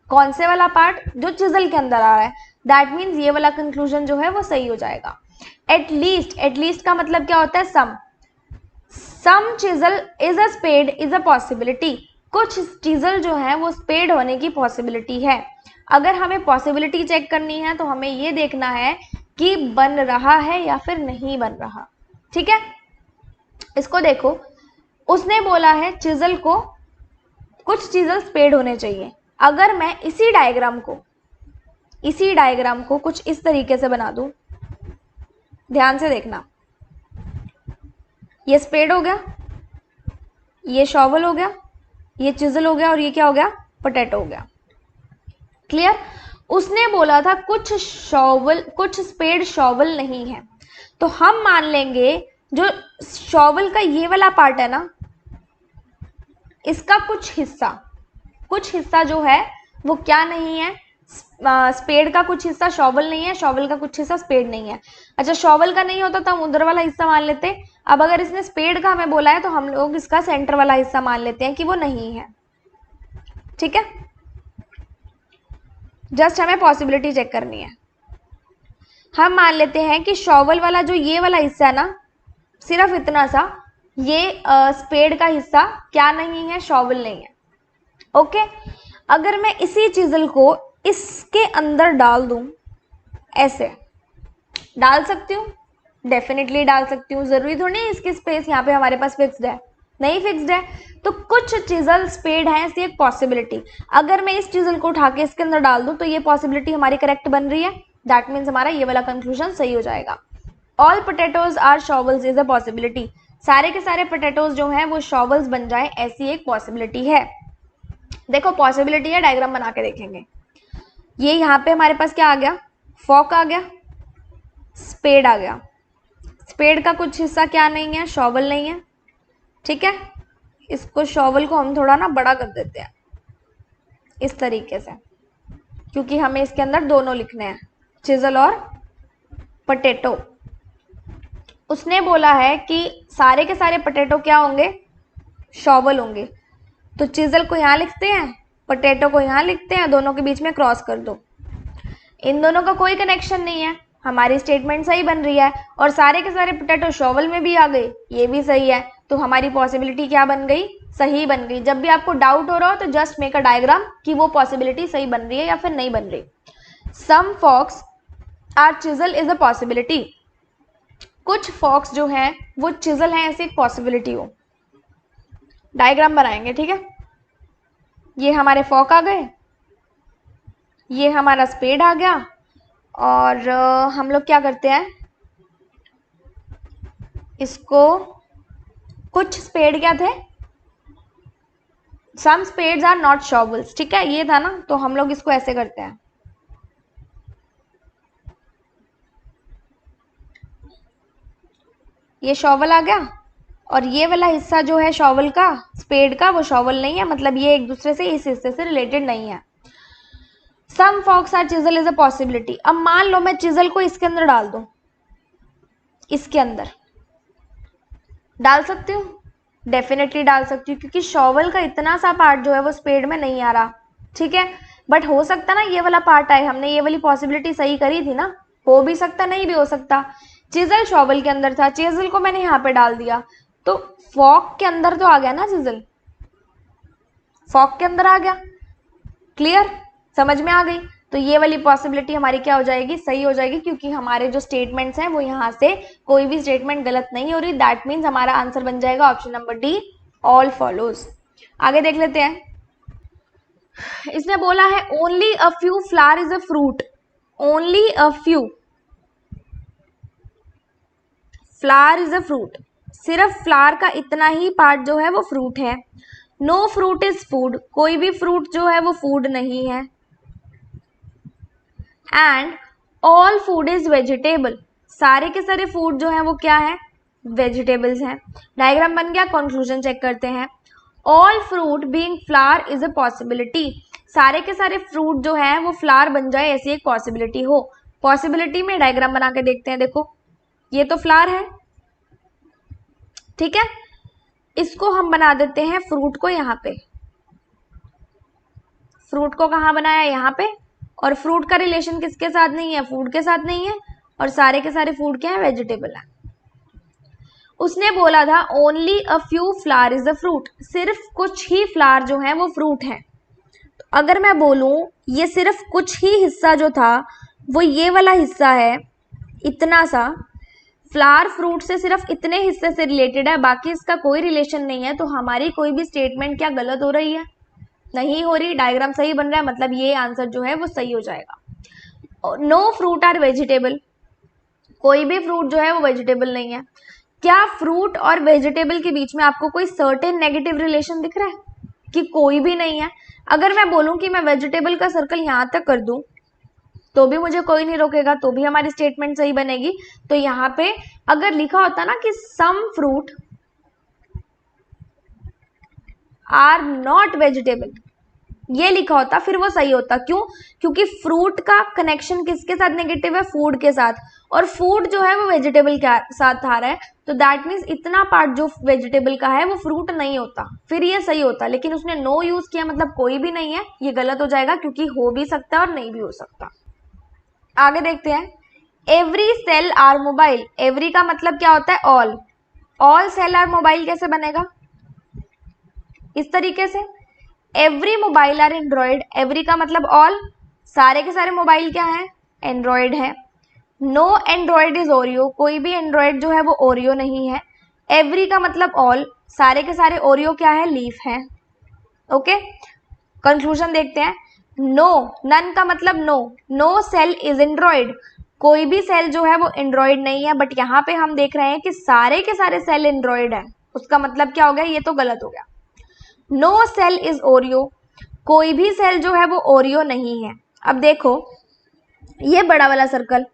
A: कौन से वाला पार्ट? जो चिजल के अंदर आ रहा है। दैट मीन्स ये वाला कंक्लूजन जो है वो सही हो जाएगा। एटलीस्ट का मतलब क्या होता है? Some chisel is a spade is a possibility, कुछ चिजल जो है वो स्पेड होने की पॉसिबिलिटी है। अगर हमें पॉसिबिलिटी चेक करनी है तो हमें ये देखना है कि बन रहा है या फिर नहीं बन रहा। ठीक है, इसको देखो, उसने बोला है चिजल को, कुछ चिजल स्पेड होने चाहिए। अगर मैं इसी डायग्राम को कुछ इस तरीके से बना दूं, ध्यान से देखना, ये स्पेड हो गया, ये शॉवल हो गया, ये चिजल हो गया, और ये क्या हो गया? पोटैटो हो गया। क्लियर? उसने बोला था कुछ स्पेड शॉवल नहीं है, तो हम मान लेंगे जो शॉवल का ये वाला पार्ट है ना, इसका कुछ हिस्सा जो है वो क्या नहीं है? स्पेड का कुछ हिस्सा शॉवल नहीं है, शॉवल का कुछ हिस्सा स्पेड नहीं है। अच्छा, शॉवल का नहीं होता तो हम उधर वाला हिस्सा मान लेते। अब अगर इसने स्पेड का हमें बोला है तो हम लोग इसका सेंटर वाला हिस्सा मान लेते हैं कि वो नहीं है। ठीक है, जस्ट हमें पॉसिबिलिटी चेक करनी है। हम मान लेते हैं कि शॉवल वाला जो ये वाला हिस्सा है ना, सिर्फ इतना सा, ये स्पेड का हिस्सा क्या नहीं है, शॉवल नहीं है। ओके, अगर मैं इसी चिजल को इसके अंदर डाल दूं, ऐसे डाल सकती हूँ, डेफिनेटली डाल सकती हूँ। जरूरी थोड़ी नहीं इसकी स्पेस यहाँ पे हमारे पास फिक्स्ड है, नहीं फिक्स्ड है। तो कुछ चिजल स्पेड है, ऐसी एक पॉसिबिलिटी। अगर मैं इस चिजल को उठा के इसके अंदर डाल दूं तो ये पॉसिबिलिटी हमारी करेक्ट बन रही है। दैट मीन्स हमारा ये वाला कंक्लूजन सही हो जाएगा। All potatoes are shovels is a possibility. सारे के सारे पोटैटोज जो हैं वो शॉवल्स बन जाए, ऐसी एक पॉसिबिलिटी है। देखो पॉसिबिलिटी है, डायग्राम बना के देखेंगे। ये यहाँ पे हमारे पास क्या आ गया, फॉक आ गया, स्पेड आ गया। स्पेड का कुछ हिस्सा क्या नहीं है, शॉवल नहीं है। ठीक है, इसको शॉवल को हम थोड़ा ना बड़ा कर देते हैं इस तरीके से, क्योंकि हमें इसके अंदर दोनों लिखने हैं, चिजल और पोटैटो। उसने बोला है कि सारे के सारे पोटैटो क्या होंगे, शॉवल होंगे। तो चिजल को यहाँ लिखते हैं, पोटैटो को यहाँ लिखते हैं, दोनों के बीच में क्रॉस कर दो। इन दोनों का कोई कनेक्शन नहीं है, हमारी स्टेटमेंट सही बन रही है। और सारे के सारे पोटैटो शॉवल में भी आ गए, ये भी सही है। तो हमारी पॉसिबिलिटी क्या बन गई, सही बन गई। जब भी आपको डाउट हो रहा हो तो जस्ट मेक अ डायग्राम कि वो पॉसिबिलिटी सही बन रही है या फिर नहीं बन रही। Some fox are chisel is a possibility. कुछ फॉक्स जो है वो चिजल है, ऐसी एक पॉसिबिलिटी हो। डायग्राम बनाएंगे, ठीक है। ये हमारे फॉक आ गए, ये हमारा स्पेड आ गया, और हम लोग क्या करते हैं, इसको कुछ स्पेड क्या थे, सम स्पेड्स आर नॉट शॉवल्स। ठीक है, ये था ना, तो हम लोग इसको ऐसे करते हैं, ये शॉवल आ गया, और ये वाला हिस्सा जो है शॉवल का, स्पेड का, वो शॉवल नहीं है, मतलब ये एक दूसरे से इस हिस्से से रिलेटेड नहीं है। Some fox are chisel is a possibility. अब मान लो मैं चिजल को इसके अंदर डाल दूं, इसके अंदर डाल सकती हूँ, डेफिनेटली डाल सकती हूँ, क्योंकि शॉवल का इतना सा पार्ट जो है वो स्पेड में नहीं आ रहा। ठीक है, बट हो सकता ना ये वाला पार्ट आए, हमने ये वाली पॉसिबिलिटी सही करी थी ना, हो भी सकता नहीं भी हो सकता। चिजल शॉवल के अंदर था, चिजल को मैंने यहाँ पे डाल दिया, तो फॉक के अंदर तो आ गया ना चिजल, फॉक के अंदर आ गया। क्लियर, समझ में आ गई। तो ये वाली पॉसिबिलिटी हमारी क्या हो जाएगी, सही हो जाएगी, क्योंकि हमारे जो स्टेटमेंट्स हैं वो यहाँ से कोई भी स्टेटमेंट गलत नहीं हो रही। दैट मीन्स हमारा आंसर बन जाएगा option number D, all follows. आगे देख लेते हैं। इसने बोला है only a few flower is a fruit. Only a few flower is a fruit, सिर्फ फ्लावर का इतना ही पार्ट जो है वो फ्रूट है। नो फ्रूट इज फूड, कोई भी फ्रूट जो है वो फूड नहीं है। And all food is vegetable, सारे के सारे फूड जो है वो क्या है, वेजिटेबल्स हैं। डायग्राम बन गया, कंक्लूजन चेक करते हैं। All fruit being flower is a possibility, सारे के सारे फ्रूट जो है वो फ्लावर बन जाए, ऐसी एक पॉसिबिलिटी हो। पॉसिबिलिटी में डायग्राम बना के देखते हैं। देखो ये तो फ्लावर है, ठीक है, इसको हम बना देते हैं फ्रूट को यहाँ पे। फ्रूट को कहाँ बनाया, यहाँ पे। और फ्रूट का रिलेशन किसके साथ नहीं है, फूड के साथ नहीं है, और सारे के सारे फूड क्या है, वेजिटेबल है। उसने बोला था only a few flower is a fruit, सिर्फ कुछ ही फ्लावर जो है वो फ्रूट है। तो अगर मैं बोलूं ये सिर्फ कुछ ही हिस्सा जो था वो ये वाला हिस्सा है, इतना सा फ्लावर फ्रूट से सिर्फ इतने हिस्से से रिलेटेड है, बाकी इसका कोई रिलेशन नहीं है, तो हमारी कोई भी स्टेटमेंट क्या गलत हो रही है, नहीं हो रही। डायग्राम सही बन रहा है, मतलब ये आंसर जो है वो सही हो जाएगा। नो फ्रूट आर वेजिटेबल, कोई भी फ्रूट जो है वो वेजिटेबल नहीं है। क्या फ्रूट और वेजिटेबल के बीच में आपको कोई सर्टेन नेगेटिव रिलेशन दिख रहा है, कि कोई भी नहीं है। अगर मैं बोलूं कि मैं वेजिटेबल का सर्कल यहां तक कर दूं तो भी मुझे कोई नहीं रोकेगा, तो भी हमारी स्टेटमेंट सही बनेगी। तो यहाँ पे अगर लिखा होता ना कि some fruit are not vegetable, ये लिखा होता फिर वो सही होता। क्यों? क्योंकि फ्रूट का कनेक्शन किसके साथ नेगेटिव है? फूड के साथ, और फूड जो है वो वेजिटेबल के साथ आ रहा है, तो दैट मीन्स इतना पार्ट जो वेजिटेबल का है वो फ्रूट नहीं होता, फिर ये सही होता। लेकिन उसने नो यूज किया, मतलब कोई भी नहीं है, ये गलत हो जाएगा, क्योंकि हो भी सकता है और नहीं भी हो सकता। आगे देखते हैं, every cell are mobile. Every का मतलब क्या होता है? All. All cell are mobile कैसे बनेगा? इस तरीके से, every mobile are Android. Every का मतलब ऑल, सारे के सारे मोबाइल क्या है? एंड्रॉइड है। No Android is Oreo. कोई भी एंड्रॉइड जो है वो ओरियो नहीं है। एवरी का मतलब ऑल, सारे के सारे ओरियो क्या है? लीफ है। ओके, कंक्लूजन देखते हैं। नो, नन का मतलब no. No cell is Android. कोई भी सेल जो है वो एंड्रॉइड नहीं है, बट यहाँ पे हम देख रहे हैं कि सारे के सारे सेल एंड्रॉइड है। उसका मतलब क्या हो गया? ये तो गलत हो गया। No cell is Oreo. कोई भी सेल जो है वो ओरियो नहीं है। अब देखो, ये बड़ा वाला सर्कल,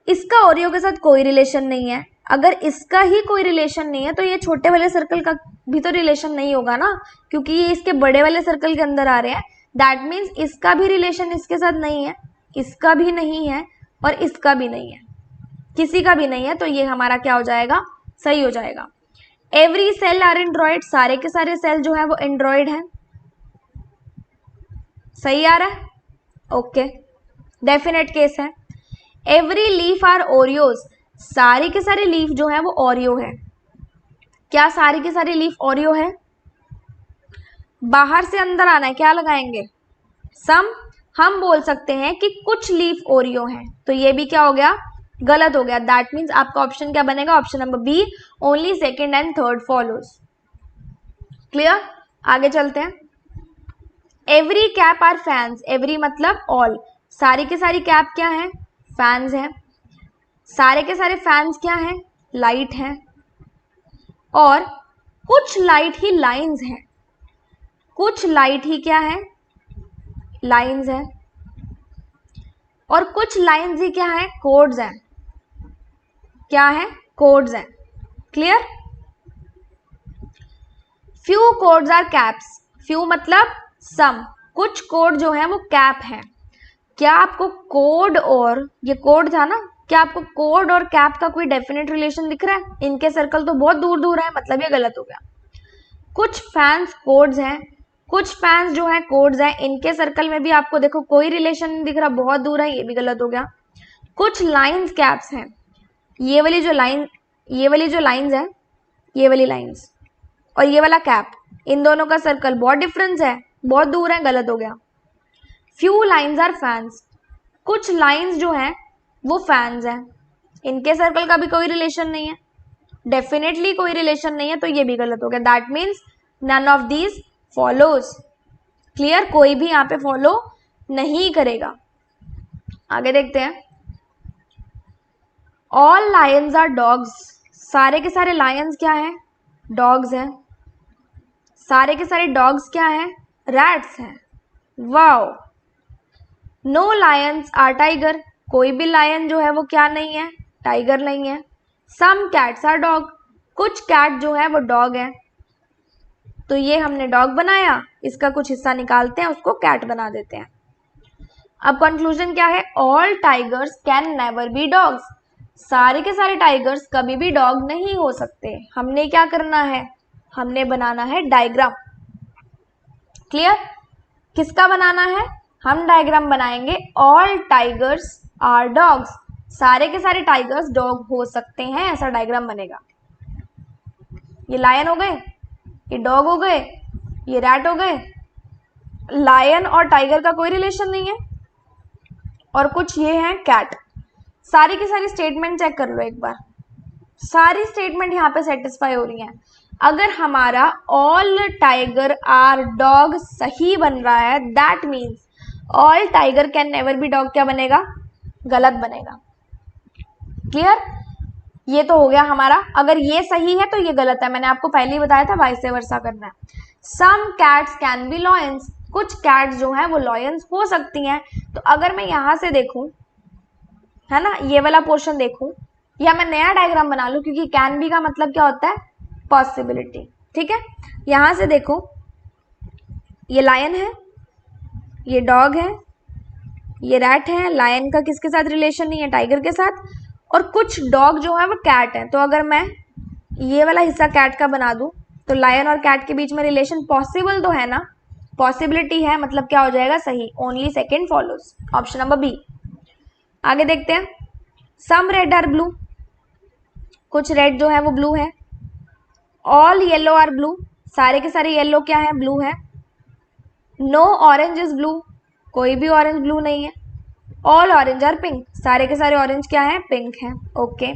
A: इसका ओरियो के साथ कोई रिलेशन नहीं है। अगर इसका ही कोई रिलेशन नहीं है तो ये छोटे वाले सर्कल का भी तो रिलेशन नहीं होगा ना, क्योंकि ये इसके बड़े वाले सर्कल के अंदर आ रहे हैं। दैट मीन्स इसका भी रिलेशन इसके साथ नहीं है, इसका भी नहीं है, और इसका भी नहीं है, किसी का भी नहीं है। तो ये हमारा क्या हो जाएगा? सही हो जाएगा। Every cell are Android. सारे के सारे सेल जो है वो एंड्रॉइड है। सही आ रहा है? ओके, डेफिनेट केस है। Every leaf are Oreos. सारी के सारे लीफ जो है वो ओरियो है। क्या सारी की सारी लीफ ओरियो है? बाहर से अंदर आना है, क्या लगाएंगे? सम। हम बोल सकते हैं कि कुछ लीफ ओरियो है, तो ये भी क्या हो गया? गलत हो गया। दैट मीन्स आपका ऑप्शन क्या बनेगा? Option number B, only second and third follows. Clear? आगे चलते हैं। Every cap are fans. Every मतलब ऑल। सारी के सारी कैप क्या है? फैंस है। सारे के सारे फैंस क्या है? लाइट है। और कुछ लाइट ही लाइंस है। कुछ लाइट ही क्या है? लाइंस है। और कुछ लाइंस ही क्या है? कोड्स हैं। क्या है? कोड्स हैं। Clear? Few codes are caps. Few मतलब सम। कुछ कोड जो है वो कैप है। क्या आपको कोड और, ये कोड था ना, क्या आपको कोड और कैप का कोई डेफिनेट रिलेशन दिख रहा है? इनके सर्कल तो बहुत दूर दूर है, मतलब ये गलत हो गया। कुछ फैंस कोड्स हैं, कुछ फैंस जो है कोड्स हैं, इनके सर्कल में भी आपको देखो कोई रिलेशन नहीं दिख रहा, बहुत दूर है, ये भी गलत हो गया। कुछ लाइंस कैप्स हैं। ये वाली जो लाइंस है, ये वाली लाइंस और ये वाला कैप, इन दोनों का सर्कल बहुत डिफरेंस है, बहुत दूर है, गलत हो गया। Few lines are fans. कुछ लाइंस जो है वो फैंस हैं, इनके सर्कल का भी कोई रिलेशन नहीं है, डेफिनेटली कोई रिलेशन नहीं है, तो ये भी गलत हो गया। That means none of these follows. Clear? कोई भी यहाँ पे फॉलो नहीं करेगा। आगे देखते हैं। All lions are dogs. सारे के सारे लायंस क्या है? डॉग्स हैं। सारे के सारे डॉग्स क्या है? रैट्स हैं। Wow. No lions are tiger. कोई भी लायन जो है वो क्या नहीं है? टाइगर नहीं है। Some cats are dog. कुछ कैट जो है वो डॉग है, तो ये हमने डॉग बनाया, इसका कुछ हिस्सा निकालते हैं, उसको कैट बना देते हैं। अब कंक्लूजन क्या है? All tigers can never B dogs. सारे के सारे टाइगर्स कभी भी डॉग नहीं हो सकते। हमने क्या करना है? हमने बनाना है डायग्राम। क्लियर? किसका बनाना है? हम डायग्राम बनाएंगे ऑल टाइगर्स आर डॉग्स। सारे के सारे टाइगर्स डॉग हो सकते हैं, ऐसा डायग्राम बनेगा। ये लायन हो गए, ये डॉग हो गए, ये रैट हो गए। लायन और टाइगर का कोई रिलेशन नहीं है, और कुछ ये हैं कैट। सारी की सारी स्टेटमेंट चेक कर लो एक बार, सारी स्टेटमेंट यहाँ पे सेटिस्फाई हो रही हैं। अगर हमारा ऑल टाइगर आर डॉग सही बन रहा है, that means all tiger can never B dog क्या बनेगा? गलत बनेगा। क्लियर? ये तो हो गया हमारा। अगर ये सही है तो ये गलत है, मैंने आपको पहले ही बताया था, वाइस वर्सा करना है। Some cats can be lions. कुछ कैट्स जो है वो लॉयंस हो सकती हैं। तो अगर मैं यहां से देखूं, है ना, ये वाला पोर्शन देखूं, या मैं नया डायग्राम बना लूं, क्योंकि कैन बी का मतलब क्या होता है? पॉसिबिलिटी। ठीक है, यहां से देखो, ये लायन है, ये डॉग है, ये रैट है, लायन का किसके साथ रिलेशन नहीं है, टाइगर के साथ, और कुछ डॉग जो है वो कैट है। तो अगर मैं ये वाला हिस्सा कैट का बना दूं तो लायन और कैट के बीच में रिलेशन पॉसिबल तो है ना, पॉसिबिलिटी है, मतलब क्या हो जाएगा, सही, only second follows, option number B. आगे देखते हैं, सम रेड आर ब्लू, कुछ रेड जो है वो ब्लू है, ऑल येलो आर ब्लू, सारे के सारे येलो क्या है, ब्लू है, नो ऑरेंज इज ब्लू, कोई भी ऑरेंज ब्लू नहीं है, ऑल ऑरेंज आर पिंक, सारे के सारे ऑरेंज क्या है, पिंक है, okay.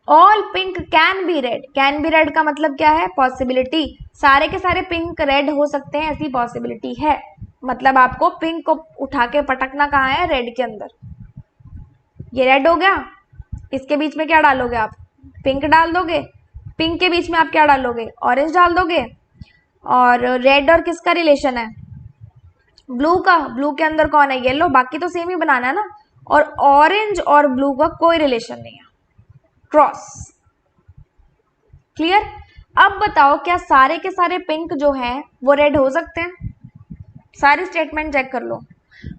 A: All pink can be red, can be red का मतलब क्या है, पॉसिबिलिटी, सारे के सारे पिंक रेड हो सकते हैं, ऐसी पॉसिबिलिटी है, मतलब आपको पिंक को उठा के पटकना कहाँ है, रेड के अंदर। ये रेड हो गया, इसके बीच में क्या डालोगे आप, पिंक डाल दोगे, पिंक के बीच में आप क्या डालोगे, ऑरेंज डाल दोगे, और रेड और किसका रिलेशन है, ब्लू का, ब्लू के अंदर कौन है, येलो, बाकी तो सेम ही बनाना है ना, और ऑरेंज और ब्लू का कोई रिलेशन नहीं है, क्रॉस, क्लियर। अब बताओ क्या सारे के सारे पिंक जो हैं वो रेड हो सकते हैं, सारी स्टेटमेंट चेक कर लो,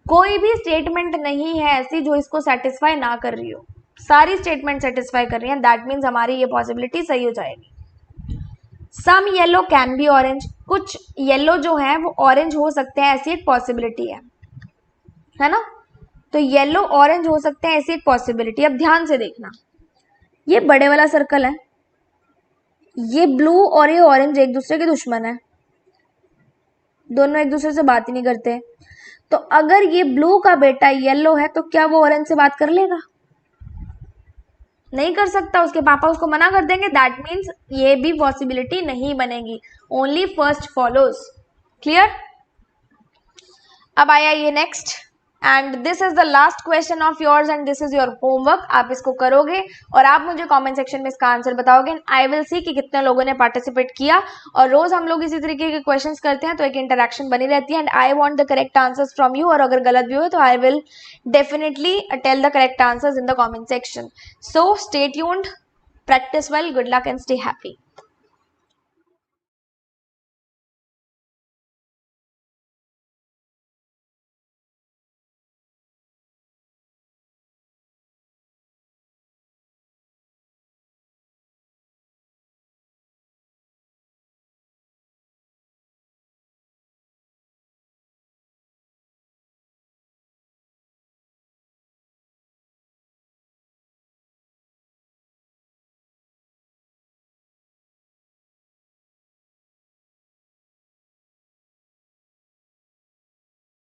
A: कोई भी स्टेटमेंट नहीं है ऐसी जो इसको सेटिस्फाई ना कर रही हो, सारी स्टेटमेंट सेटिस्फाई कर रही हैं, दैट मीन्स हमारी ये पॉसिबिलिटी सही हो जाएगी। सम येलो कैन बी ऑरेंज, कुछ येलो जो है वो ऑरेंज हो सकते हैं, ऐसी एक पॉसिबिलिटी है ना, तो येलो ऑरेंज हो सकते हैं, ऐसी एक पॉसिबिलिटी। अब ध्यान से देखना, ये बड़े वाला सर्कल है, ये ब्लू और ये ऑरेंज एक दूसरे के दुश्मन है, दोनों एक दूसरे से बात ही नहीं करते, तो अगर ये ब्लू का बेटा येलो है तो क्या वो ऑरेंज से बात कर लेगा, नहीं कर सकता, उसके पापा उसको मना कर देंगे, दैट मीन्स ये भी पॉसिबिलिटी नहीं बनेगी, ओनली फर्स्ट फॉलोज, क्लियर। अब आया ये next, and this is the last question of yours and this is your homework, आप इसको करोगे और आप मुझे कमेंट सेक्शन में इसका आंसर बताओगे, एंड आई विल सी कि कितने लोगों ने पार्टिसिपेट किया, और रोज हम लोग इसी तरीके के क्वेश्चंस करते हैं तो एक इंटरेक्शन बनी रहती है, and I want the correct answers from you, और अगर गलत भी हो तो I will definitely tell the correct answers in the comment section, so stay tuned, practice well, good luck and stay happy.